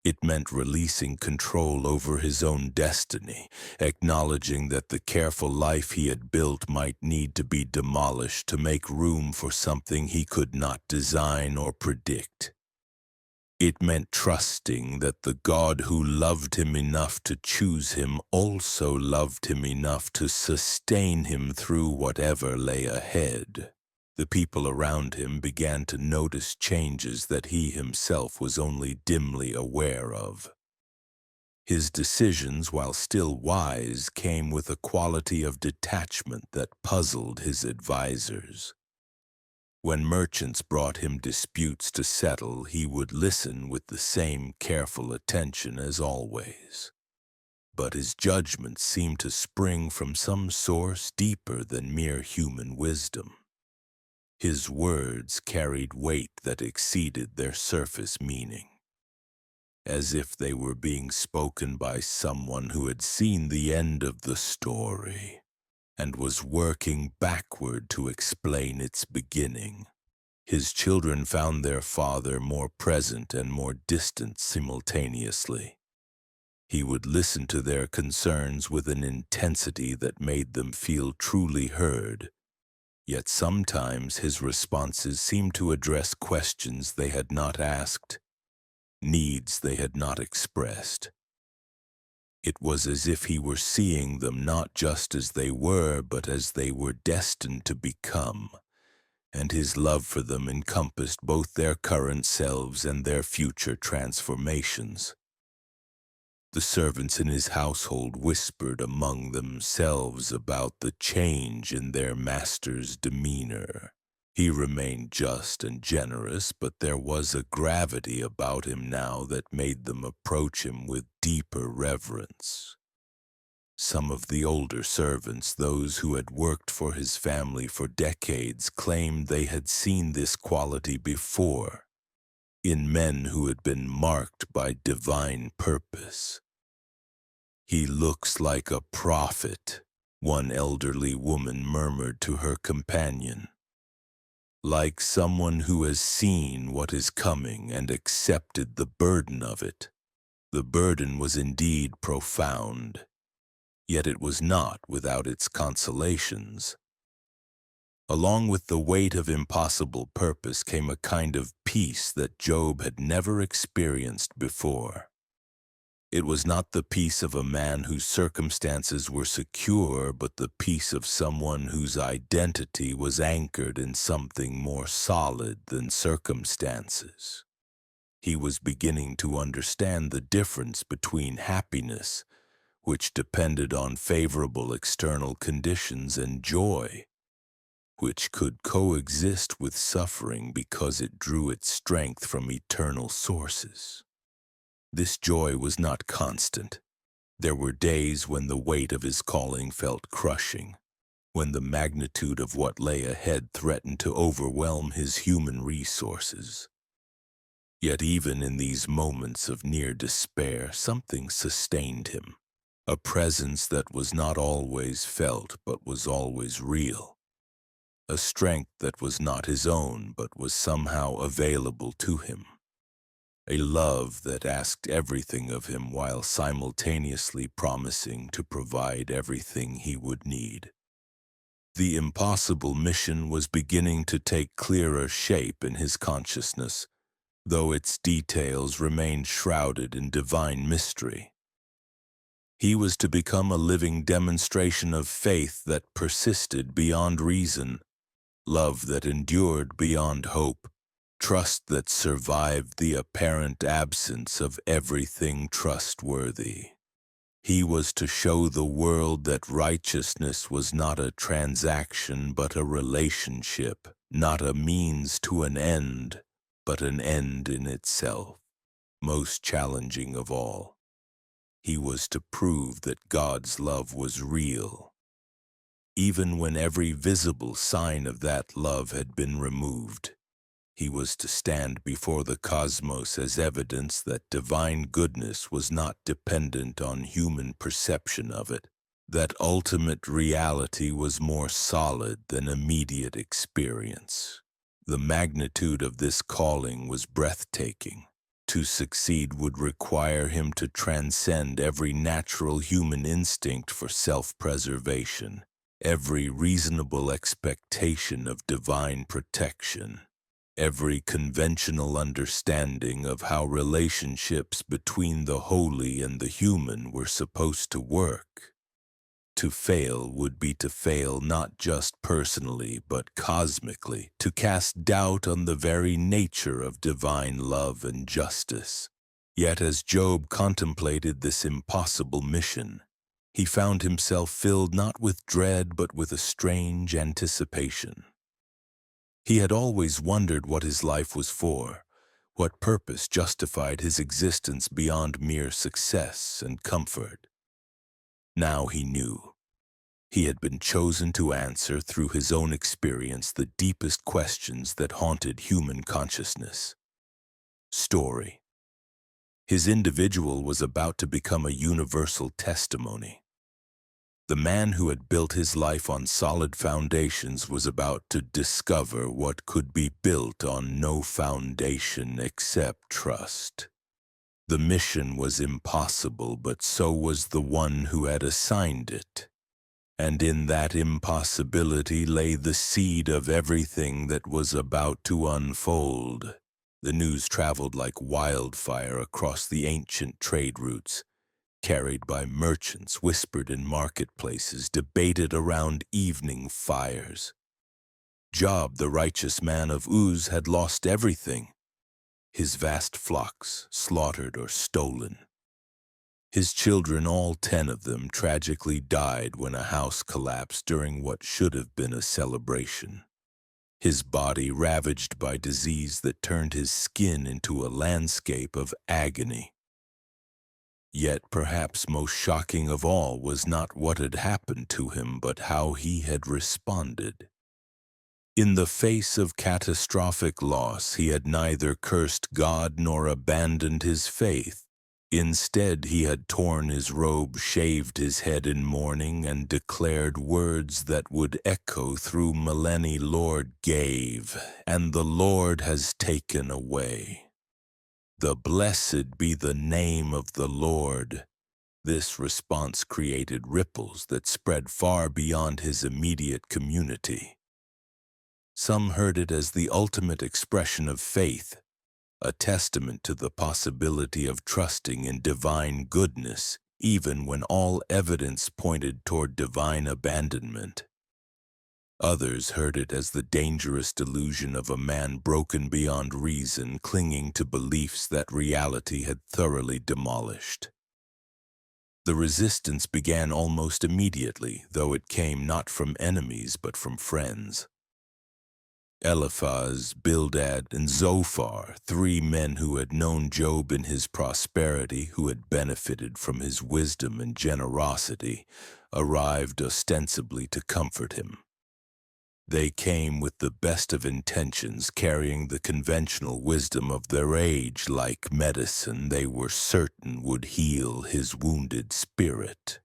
It meant releasing control over his own destiny, acknowledging that the careful life he had built might need to be demolished to make room for something he could not design or predict. It meant trusting that the God who loved him enough to choose him also loved him enough to sustain him through whatever lay ahead. The people around him began to notice changes that he himself was only dimly aware of. His decisions, while still wise, came with a quality of detachment that puzzled his advisors. When merchants brought him disputes to settle, he would listen with the same careful attention as always. But his judgment seemed to spring from some source deeper than mere human wisdom. His words carried weight that exceeded their surface meaning, as if they were being spoken by someone who had seen the end of the story and was working backward to explain its beginning. His children found their father more present and more distant simultaneously. He would listen to their concerns with an intensity that made them feel truly heard. Yet sometimes his responses seemed to address questions they had not asked, needs they had not expressed. It was as if he were seeing them not just as they were, but as they were destined to become, and his love for them encompassed both their current selves and their future transformations. The servants in his household whispered among themselves about the change in their master's demeanor. He remained just and generous, but there was a gravity about him now that made them approach him with deeper reverence. Some of the older servants, those who had worked for his family for decades, claimed they had seen this quality before, in men who had been marked by divine purpose. "He looks like a prophet," one elderly woman murmured to her companion, "like someone who has seen what is coming and accepted the burden of it." The burden was indeed profound, yet it was not without its consolations. Along with the weight of impossible purpose came a kind of peace that Job had never experienced before. It was not the peace of a man whose circumstances were secure, but the peace of someone whose identity was anchored in something more solid than circumstances. He was beginning to understand the difference between happiness, which depended on favorable external conditions, and joy, which could coexist with suffering because it drew its strength from eternal sources. This joy was not constant. There were days when the weight of his calling felt crushing, when the magnitude of what lay ahead threatened to overwhelm his human resources. Yet even in these moments of near despair, something sustained him, a presence that was not always felt but was always real, a strength that was not his own but was somehow available to him, a love that asked everything of him while simultaneously promising to provide everything he would need. The impossible mission was beginning to take clearer shape in his consciousness, though its details remained shrouded in divine mystery. He was to become a living demonstration of faith that persisted beyond reason, love that endured beyond hope, trust that survived the apparent absence of everything trustworthy. He was to show the world that righteousness was not a transaction but a relationship, not a means to an end, but an end in itself. Most challenging of all, he was to prove that God's love was real, even when every visible sign of that love had been removed. He was to stand before the cosmos as evidence that divine goodness was not dependent on human perception of it, that ultimate reality was more solid than immediate experience. The magnitude of this calling was breathtaking. To succeed would require him to transcend every natural human instinct for self-preservation, every reasonable expectation of divine protection, every conventional understanding of how relationships between the holy and the human were supposed to work. To fail would be to fail not just personally but cosmically, to cast doubt on the very nature of divine love and justice. Yet as Job contemplated this impossible mission, he found himself filled not with dread but with a strange anticipation. He had always wondered what his life was for, what purpose justified his existence beyond mere success and comfort. Now he knew. He had been chosen to answer through his own experience the deepest questions that haunted human consciousness. Story. His individual was about to become a universal testimony. The man who had built his life on solid foundations was about to discover what could be built on no foundation except trust. The mission was impossible, but so was the one who had assigned it. And in that impossibility lay the seed of everything that was about to unfold. The news traveled like wildfire across the ancient trade routes, carried by merchants, whispered in marketplaces, debated around evening fires. Job, the righteous man of Uz, had lost everything, his vast flocks slaughtered or stolen. His children, all 10 of them, tragically died when a house collapsed during what should have been a celebration. His body ravaged by disease that turned his skin into a landscape of agony. Yet perhaps most shocking of all was not what had happened to him, but how he had responded. In the face of catastrophic loss, he had neither cursed God nor abandoned his faith. Instead, he had torn his robe, shaved his head in mourning, and declared words that would echo through millennia: Lord gave, and the Lord has taken away. The blessed be the name of the Lord. This response created ripples that spread far beyond his immediate community. Some heard it as the ultimate expression of faith, a testament to the possibility of trusting in divine goodness, even when all evidence pointed toward divine abandonment. Others heard it as the dangerous delusion of a man broken beyond reason, clinging to beliefs that reality had thoroughly demolished. The resistance began almost immediately, though it came not from enemies but from friends. Eliphaz, Bildad, and Zophar, 3 men who had known Job in his prosperity, who had benefited from his wisdom and generosity, arrived ostensibly to comfort him. They came with the best of intentions, carrying the conventional wisdom of their age like medicine they were certain would heal his wounded spirit.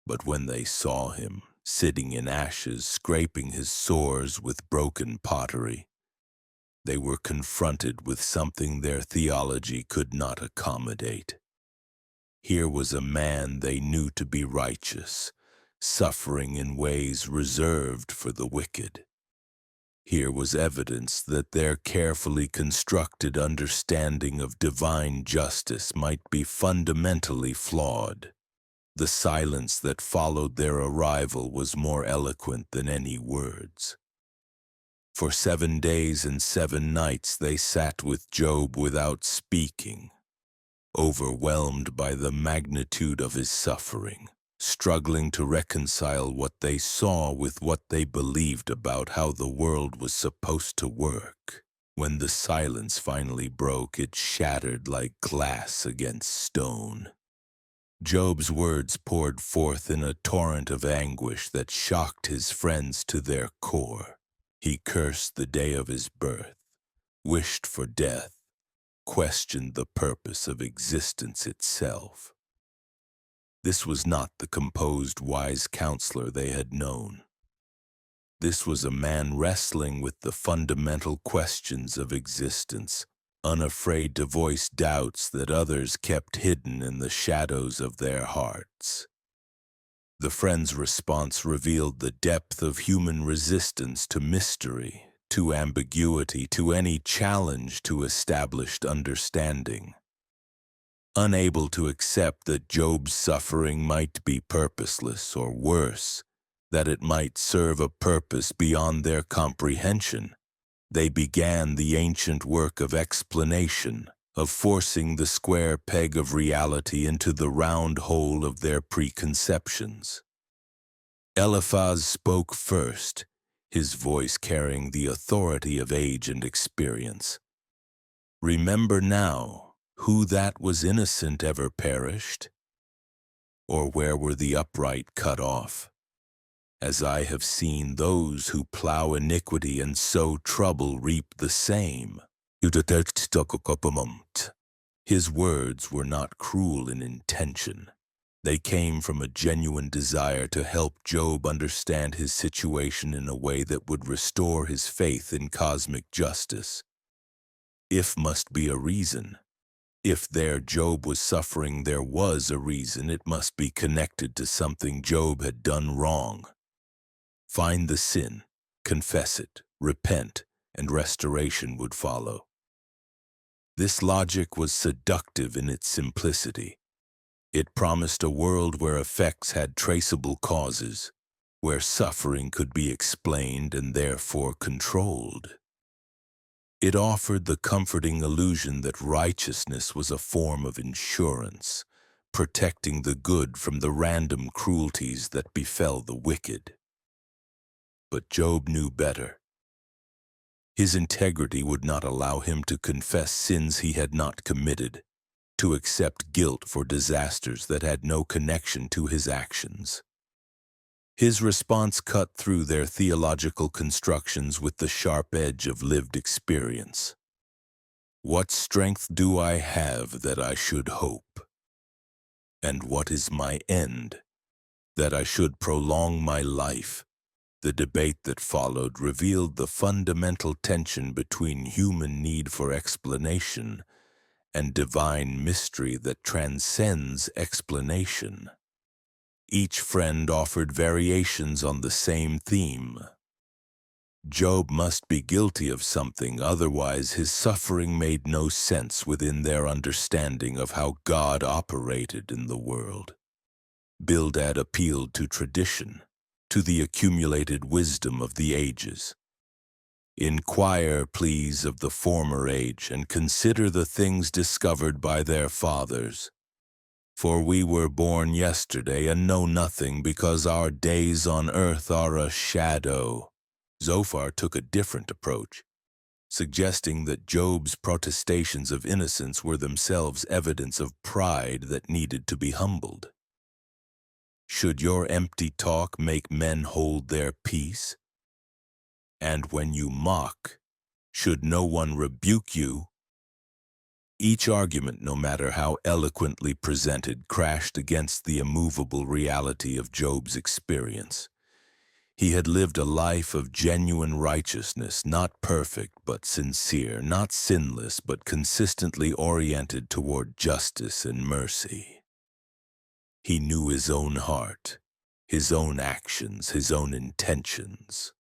But when they saw him, sitting in ashes, scraping his sores with broken pottery, they were confronted with something their theology could not accommodate. Here was a man they knew to be righteous, suffering in ways reserved for the wicked. Here was evidence that their carefully constructed understanding of divine justice might be fundamentally flawed. The silence that followed their arrival was more eloquent than any words. For 7 days and 7 nights they sat with Job without speaking, overwhelmed by the magnitude of his suffering, struggling to reconcile what they saw with what they believed about how the world was supposed to work. When the silence finally broke, it shattered like glass against stone. Job's words poured forth in a torrent of anguish that shocked his friends to their core. He cursed the day of his birth, wished for death, questioned the purpose of existence itself. This was not the composed, wise counselor they had known. This was a man wrestling with the fundamental questions of existence, unafraid to voice doubts that others kept hidden in the shadows of their hearts. The friend's response revealed the depth of human resistance to mystery, to ambiguity, to any challenge to established understanding. Unable to accept that Job's suffering might be purposeless, or worse, that it might serve a purpose beyond their comprehension, they began the ancient work of explanation, of forcing the square peg of reality into the round hole of their preconceptions. Eliphaz spoke first, his voice carrying the authority of age and experience. "Remember now, who that was innocent ever perished? Or where were the upright cut off? As I have seen, those who plow iniquity and sow trouble reap the same." His words were not cruel in intention. They came from a genuine desire to help Job understand his situation in a way that would restore his faith in cosmic justice. If must be a reason. If there Job was suffering, there was a reason. It must be connected to something Job had done wrong. Find the sin, confess it, repent, and restoration would follow. This logic was seductive in its simplicity. It promised a world where effects had traceable causes, where suffering could be explained and therefore controlled. It offered the comforting illusion that righteousness was a form of insurance, protecting the good from the random cruelties that befell the wicked. But Job knew better. His integrity would not allow him to confess sins he had not committed, to accept guilt for disasters that had no connection to his actions. His response cut through their theological constructions with the sharp edge of lived experience. "What strength do I have that I should hope? And what is my end, that I should prolong my life?" The debate that followed revealed the fundamental tension between human need for explanation and divine mystery that transcends explanation. Each friend offered variations on the same theme. Job must be guilty of something, otherwise his suffering made no sense within their understanding of how God operated in the world. Bildad appealed to tradition, to the accumulated wisdom of the ages. "Inquire, please, of the former age, and consider the things discovered by their fathers. For we were born yesterday and know nothing, because our days on earth are a shadow." Zophar took a different approach. suggesting that Job's protestations of innocence were themselves evidence of pride that needed to be humbled. Should your empty talk make men hold their peace? And when you mock, should no one rebuke you? Each argument, no matter how eloquently presented, crashed against the immovable reality of Job's experience. He had lived a life of genuine righteousness, not perfect but sincere, not sinless but consistently oriented toward justice and mercy. He knew his own heart, his own actions, his own intentions.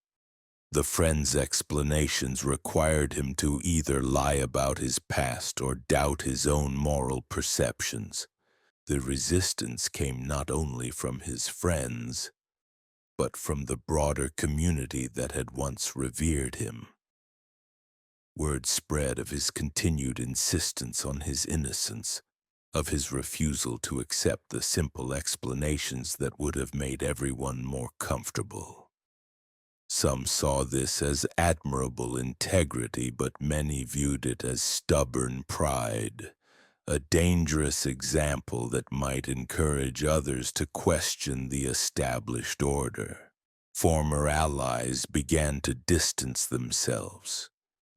The friend's explanations required him to either lie about his past or doubt his own moral perceptions. The resistance came not only from his friends, but from the broader community that had once revered him. Word spread of his continued insistence on his innocence, of his refusal to accept the simple explanations that would have made everyone more comfortable. Some saw this as admirable integrity, but many viewed it as stubborn pride, a dangerous example that might encourage others to question the established order. Former allies began to distance themselves.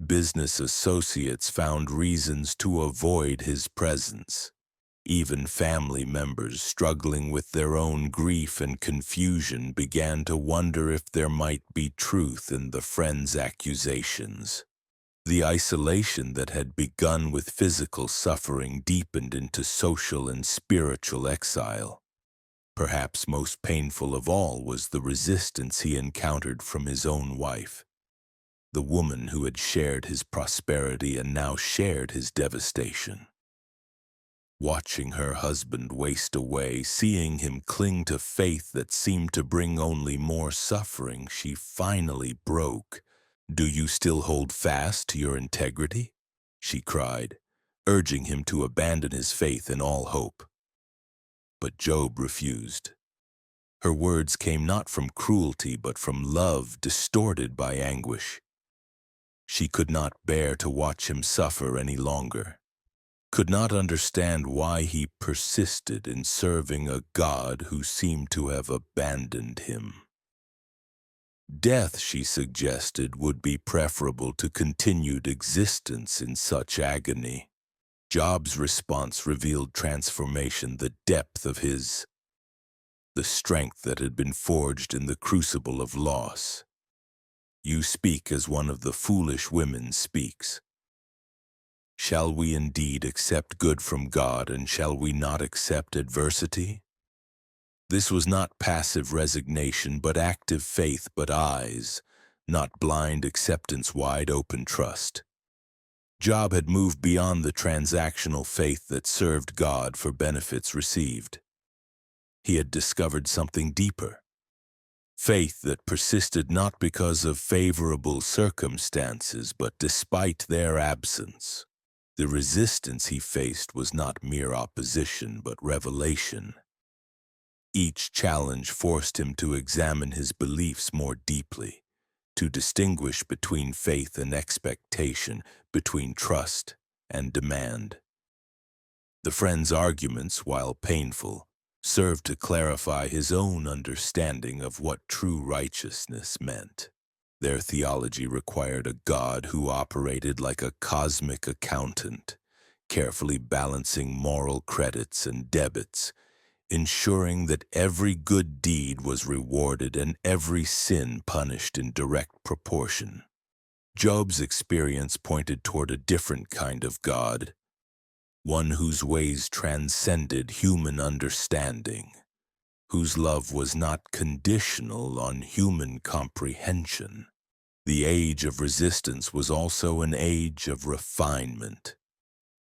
Business associates found reasons to avoid his presence. Even family members struggling with their own grief and confusion began to wonder if there might be truth in the friend's accusations. The isolation that had begun with physical suffering deepened into social and spiritual exile. Perhaps most painful of all was the resistance he encountered from his own wife, the woman who had shared his prosperity and now shared his devastation. Watching her husband waste away, seeing him cling to faith that seemed to bring only more suffering, she finally broke. "Do you still hold fast to your integrity?" she cried, urging him to abandon his faith in all hope. But Job refused. Her words came not from cruelty, but from love distorted by anguish. She could not bear to watch him suffer any longer, could not understand why he persisted in serving a God who seemed to have abandoned him. Death, she suggested, would be preferable to continued existence in such agony. Job's response revealed transformation, the depth of the strength that had been forged in the crucible of loss. "You speak as one of the foolish women speaks. Shall we indeed accept good from God, and shall we not accept adversity?" This was not passive resignation, but active faith, but eyes, not blind acceptance, wide open trust. Job had moved beyond the transactional faith that served God for benefits received. He had discovered something deeper, faith that persisted not because of favorable circumstances, but despite their absence. The resistance he faced was not mere opposition, but revelation. Each challenge forced him to examine his beliefs more deeply, to distinguish between faith and expectation, between trust and demand. The friend's arguments, while painful, served to clarify his own understanding of what true righteousness meant. Their theology required a God who operated like a cosmic accountant, carefully balancing moral credits and debits, ensuring that every good deed was rewarded and every sin punished in direct proportion. Job's experience pointed toward a different kind of God, one whose ways transcended human understanding, whose love was not conditional on human comprehension. The age of resistance was also an age of refinement.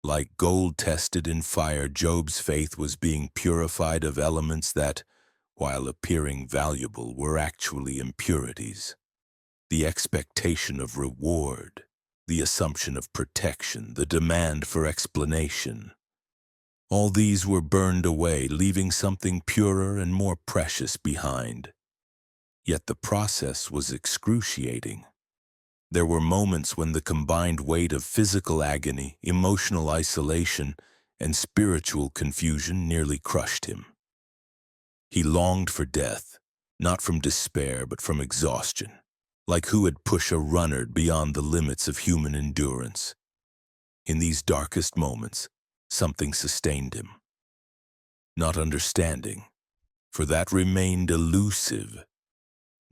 Like gold tested in fire, Job's faith was being purified of elements that, while appearing valuable, were actually impurities. The expectation of reward, the assumption of protection, the demand for explanation. All these were burned away, leaving something purer and more precious behind. Yet the process was excruciating. There were moments when the combined weight of physical agony, emotional isolation, and spiritual confusion nearly crushed him. He longed for death, not from despair but from exhaustion, like who had pushed a runner beyond the limits of human endurance. In these darkest moments, something sustained him. Not understanding, for that remained elusive.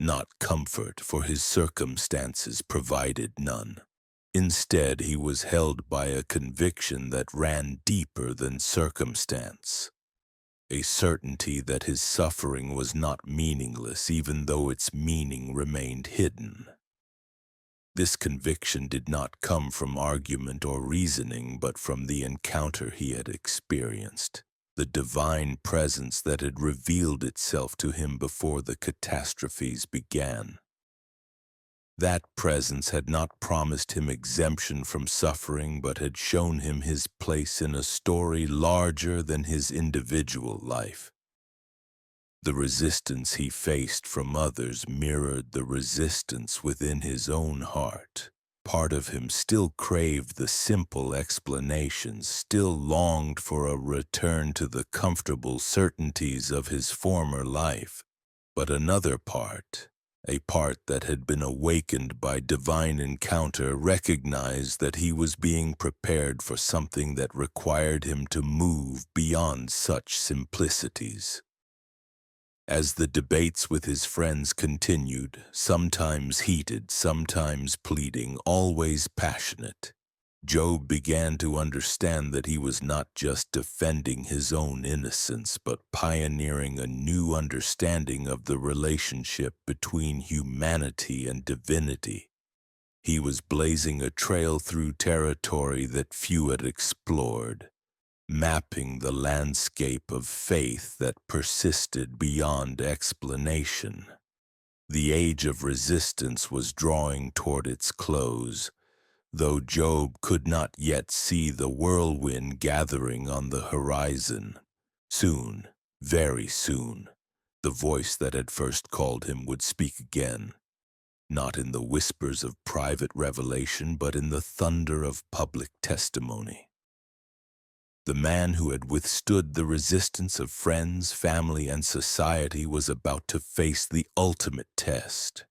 Not comfort, for his circumstances provided none. Instead, he was held by a conviction that ran deeper than circumstance. A certainty that his suffering was not meaningless even though its meaning remained hidden. This conviction did not come from argument or reasoning, but from the encounter he had experienced, the divine presence that had revealed itself to him before the catastrophes began. That presence had not promised him exemption from suffering, but had shown him his place in a story larger than his individual life. The resistance he faced from others mirrored the resistance within his own heart. Part of him still craved the simple explanations, still longed for a return to the comfortable certainties of his former life. But another part, a part that had been awakened by divine encounter, recognized that he was being prepared for something that required him to move beyond such simplicities. As the debates with his friends continued, sometimes heated, sometimes pleading, always passionate, Job began to understand that he was not just defending his own innocence, but pioneering a new understanding of the relationship between humanity and divinity. He was blazing a trail through territory that few had explored, mapping the landscape of faith that persisted beyond explanation. The age of resistance was drawing toward its close, though Job could not yet see the whirlwind gathering on the horizon. Soon, very soon, the voice that had first called him would speak again, not in the whispers of private revelation, but in the thunder of public testimony. The man who had withstood the resistance of friends, family, and society was about to face the ultimate test,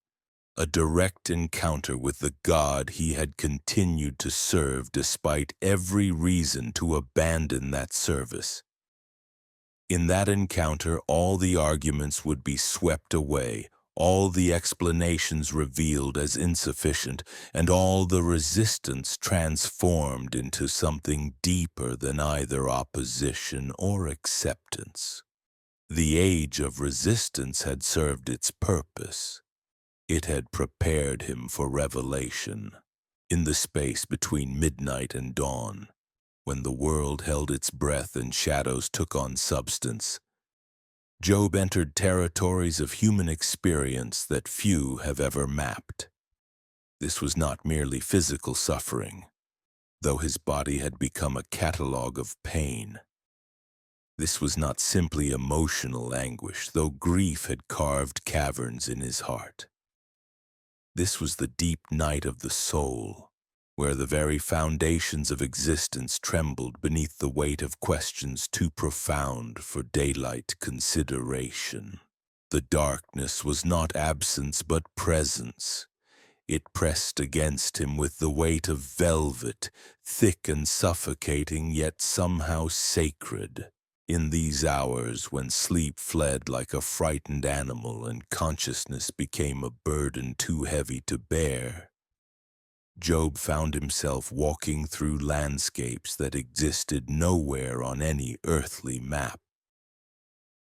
a direct encounter with the God he had continued to serve despite every reason to abandon that service. In that encounter, all the arguments would be swept away, all the explanations revealed as insufficient, and all the resistance transformed into something deeper than either opposition or acceptance. The age of resistance had served its purpose. It had prepared him for revelation. In the space between midnight and dawn, when the world held its breath and shadows took on substance, Job entered territories of human experience that few have ever mapped. This was not merely physical suffering, though his body had become a catalogue of pain. This was not simply emotional anguish, though grief had carved caverns in his heart. This was the deep night of the soul, where the very foundations of existence trembled beneath the weight of questions too profound for daylight consideration. The darkness was not absence but presence. It pressed against him with the weight of velvet, thick and suffocating, yet somehow sacred. In these hours, when sleep fled like a frightened animal and consciousness became a burden too heavy to bear, Job found himself walking through landscapes that existed nowhere on any earthly map.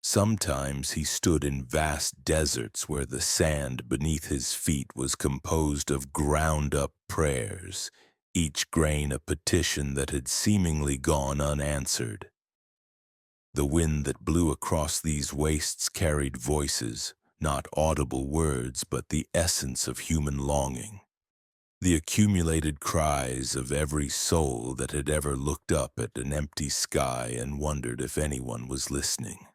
Sometimes he stood in vast deserts where the sand beneath his feet was composed of ground-up prayers, each grain a petition that had seemingly gone unanswered. The wind that blew across these wastes carried voices, not audible words, but the essence of human longing. The accumulated cries of every soul that had ever looked up at an empty sky and wondered if anyone was listening.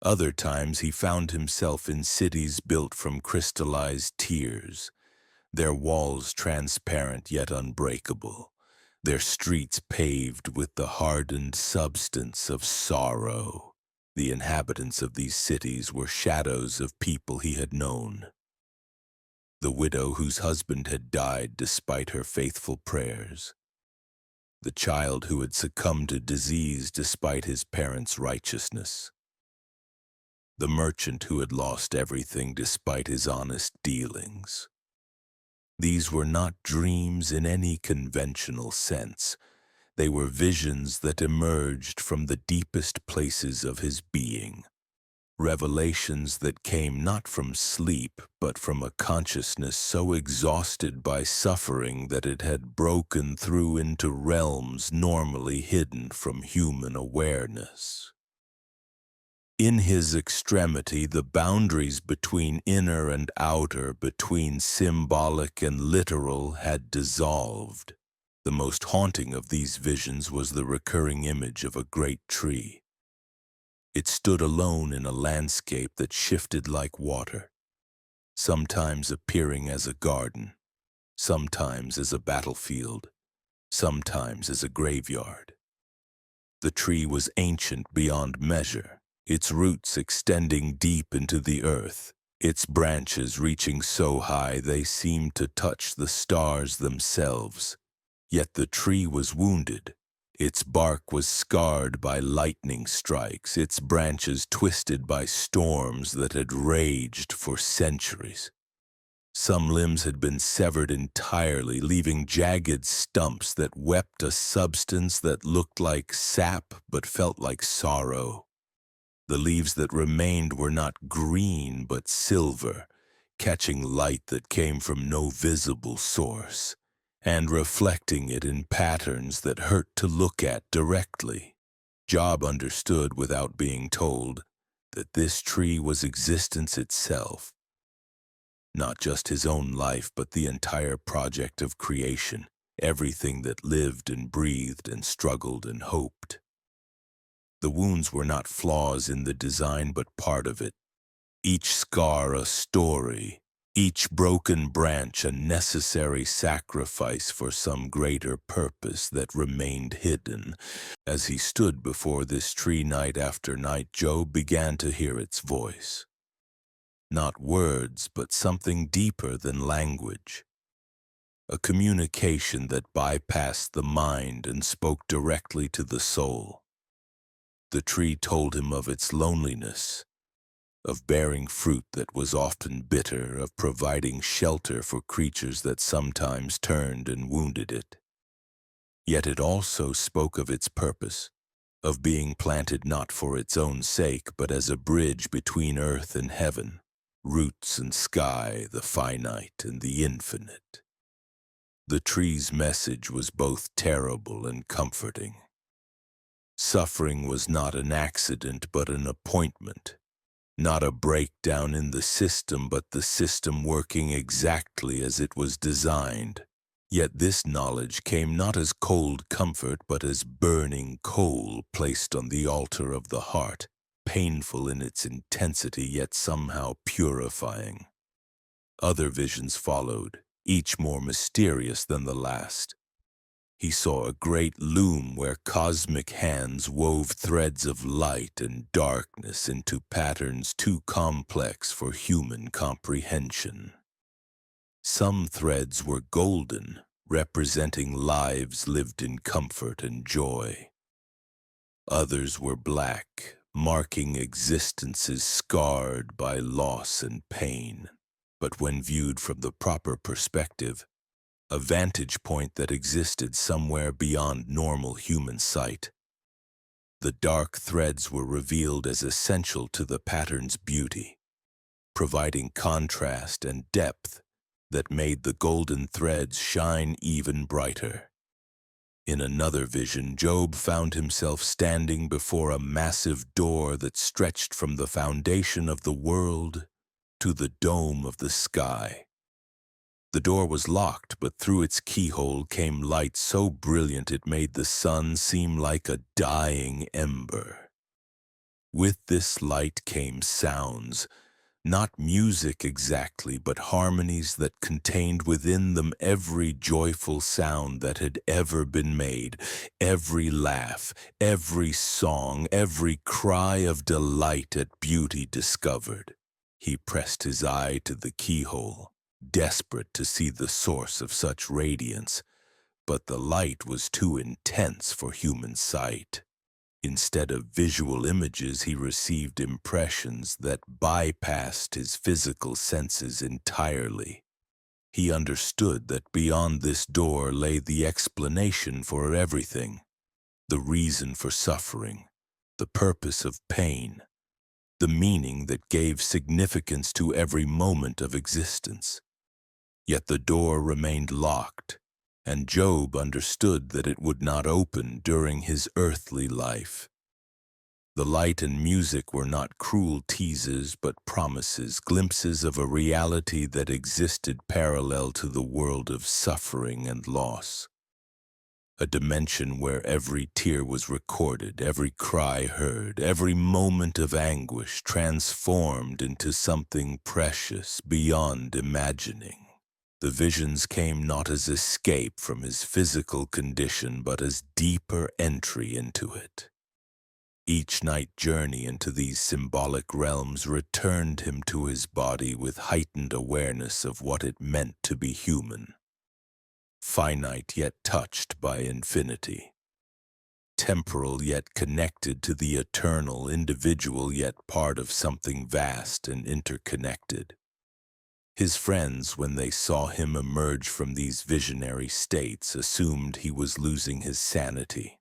Other times he found himself in cities built from crystallized tears, their walls transparent yet unbreakable, their streets paved with the hardened substance of sorrow. The inhabitants of these cities were shadows of people he had known. The widow whose husband had died despite her faithful prayers. The child who had succumbed to disease despite his parents' righteousness. The merchant who had lost everything despite his honest dealings. These were not dreams in any conventional sense. They were visions that emerged from the deepest places of his being. Revelations that came not from sleep, but from a consciousness so exhausted by suffering that it had broken through into realms normally hidden from human awareness. In his extremity, the boundaries between inner and outer, between symbolic and literal, had dissolved. The most haunting of these visions was the recurring image of a great tree. It stood alone in a landscape that shifted like water, sometimes appearing as a garden, sometimes as a battlefield, sometimes as a graveyard. The tree was ancient beyond measure, its roots extending deep into the earth, its branches reaching so high they seemed to touch the stars themselves. Yet the tree was wounded. Its bark was scarred by lightning strikes, its branches twisted by storms that had raged for centuries. Some limbs had been severed entirely, leaving jagged stumps that wept a substance that looked like sap but felt like sorrow. The leaves that remained were not green but silver, catching light that came from no visible source, and reflecting it in patterns that hurt to look at directly. Job understood without being told that this tree was existence itself, not just his own life but the entire project of creation, everything that lived and breathed and struggled and hoped. The wounds were not flaws in the design but part of it, each scar a story, each broken branch a necessary sacrifice for some greater purpose that remained hidden. As he stood before this tree night after night, Job began to hear its voice. Not words, but something deeper than language. A communication that bypassed the mind and spoke directly to the soul. The tree told him of its loneliness, of bearing fruit that was often bitter, of providing shelter for creatures that sometimes turned and wounded it. Yet it also spoke of its purpose, of being planted not for its own sake, but as a bridge between earth and heaven, roots and sky, the finite and the infinite. The tree's message was both terrible and comforting. Suffering was not an accident but an appointment. Not a breakdown in the system, but the system working exactly as it was designed. Yet this knowledge came not as cold comfort, but as burning coal placed on the altar of the heart, painful in its intensity, yet somehow purifying. Other visions followed, each more mysterious than the last. He saw a great loom where cosmic hands wove threads of light and darkness into patterns too complex for human comprehension. Some threads were golden, representing lives lived in comfort and joy. Others were black, marking existences scarred by loss and pain. But when viewed from the proper perspective, a vantage point that existed somewhere beyond normal human sight, the dark threads were revealed as essential to the pattern's beauty, providing contrast and depth that made the golden threads shine even brighter. In another vision, Job found himself standing before a massive door that stretched from the foundation of the world to the dome of the sky. The door was locked, but through its keyhole came light so brilliant it made the sun seem like a dying ember. With this light came sounds, Not music exactly, but harmonies that contained within them every joyful sound that had ever been made, every laugh, every song, every cry of delight at beauty discovered. He pressed his eye to the keyhole, desperate to see the source of such radiance, but the light was too intense for human sight. Instead of visual images, he received impressions that bypassed his physical senses entirely. He understood that beyond this door lay the explanation for everything, the reason for suffering, the purpose of pain, the meaning that gave significance to every moment of existence. Yet the door remained locked, and Job understood that it would not open during his earthly life. The light and music were not cruel teases, but promises, glimpses of a reality that existed parallel to the world of suffering and loss. A dimension where every tear was recorded, every cry heard, every moment of anguish transformed into something precious beyond imagining. The visions came not as escape from his physical condition, but as deeper entry into it. Each night journey into these symbolic realms returned him to his body with heightened awareness of what it meant to be human. Finite yet touched by infinity. Temporal yet connected to the eternal, individual yet part of something vast and interconnected. His friends, when they saw him emerge from these visionary states, assumed he was losing his sanity.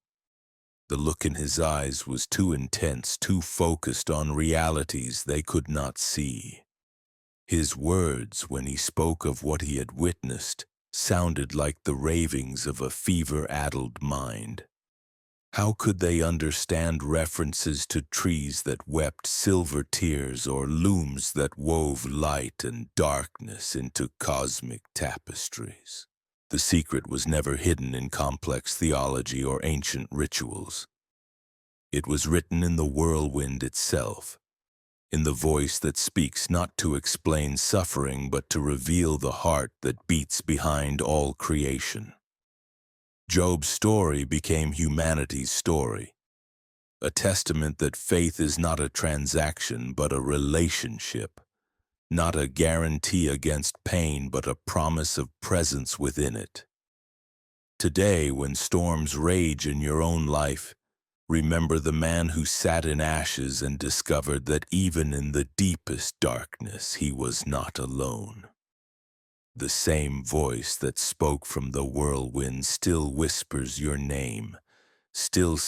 The look in his eyes was too intense, too focused on realities they could not see. His words, when he spoke of what he had witnessed, sounded like the ravings of a fever-addled mind. How could they understand references to trees that wept silver tears or looms that wove light and darkness into cosmic tapestries? The secret was never hidden in complex theology or ancient rituals. It was written in the whirlwind itself, in the voice that speaks not to explain suffering but to reveal the heart that beats behind all creation. Job's story became humanity's story, a testament that faith is not a transaction but a relationship, not a guarantee against pain but a promise of presence within it. Today, when storms rage in your own life, remember the man who sat in ashes and discovered that even in the deepest darkness he was not alone. The same voice that spoke from the whirlwind still whispers your name, still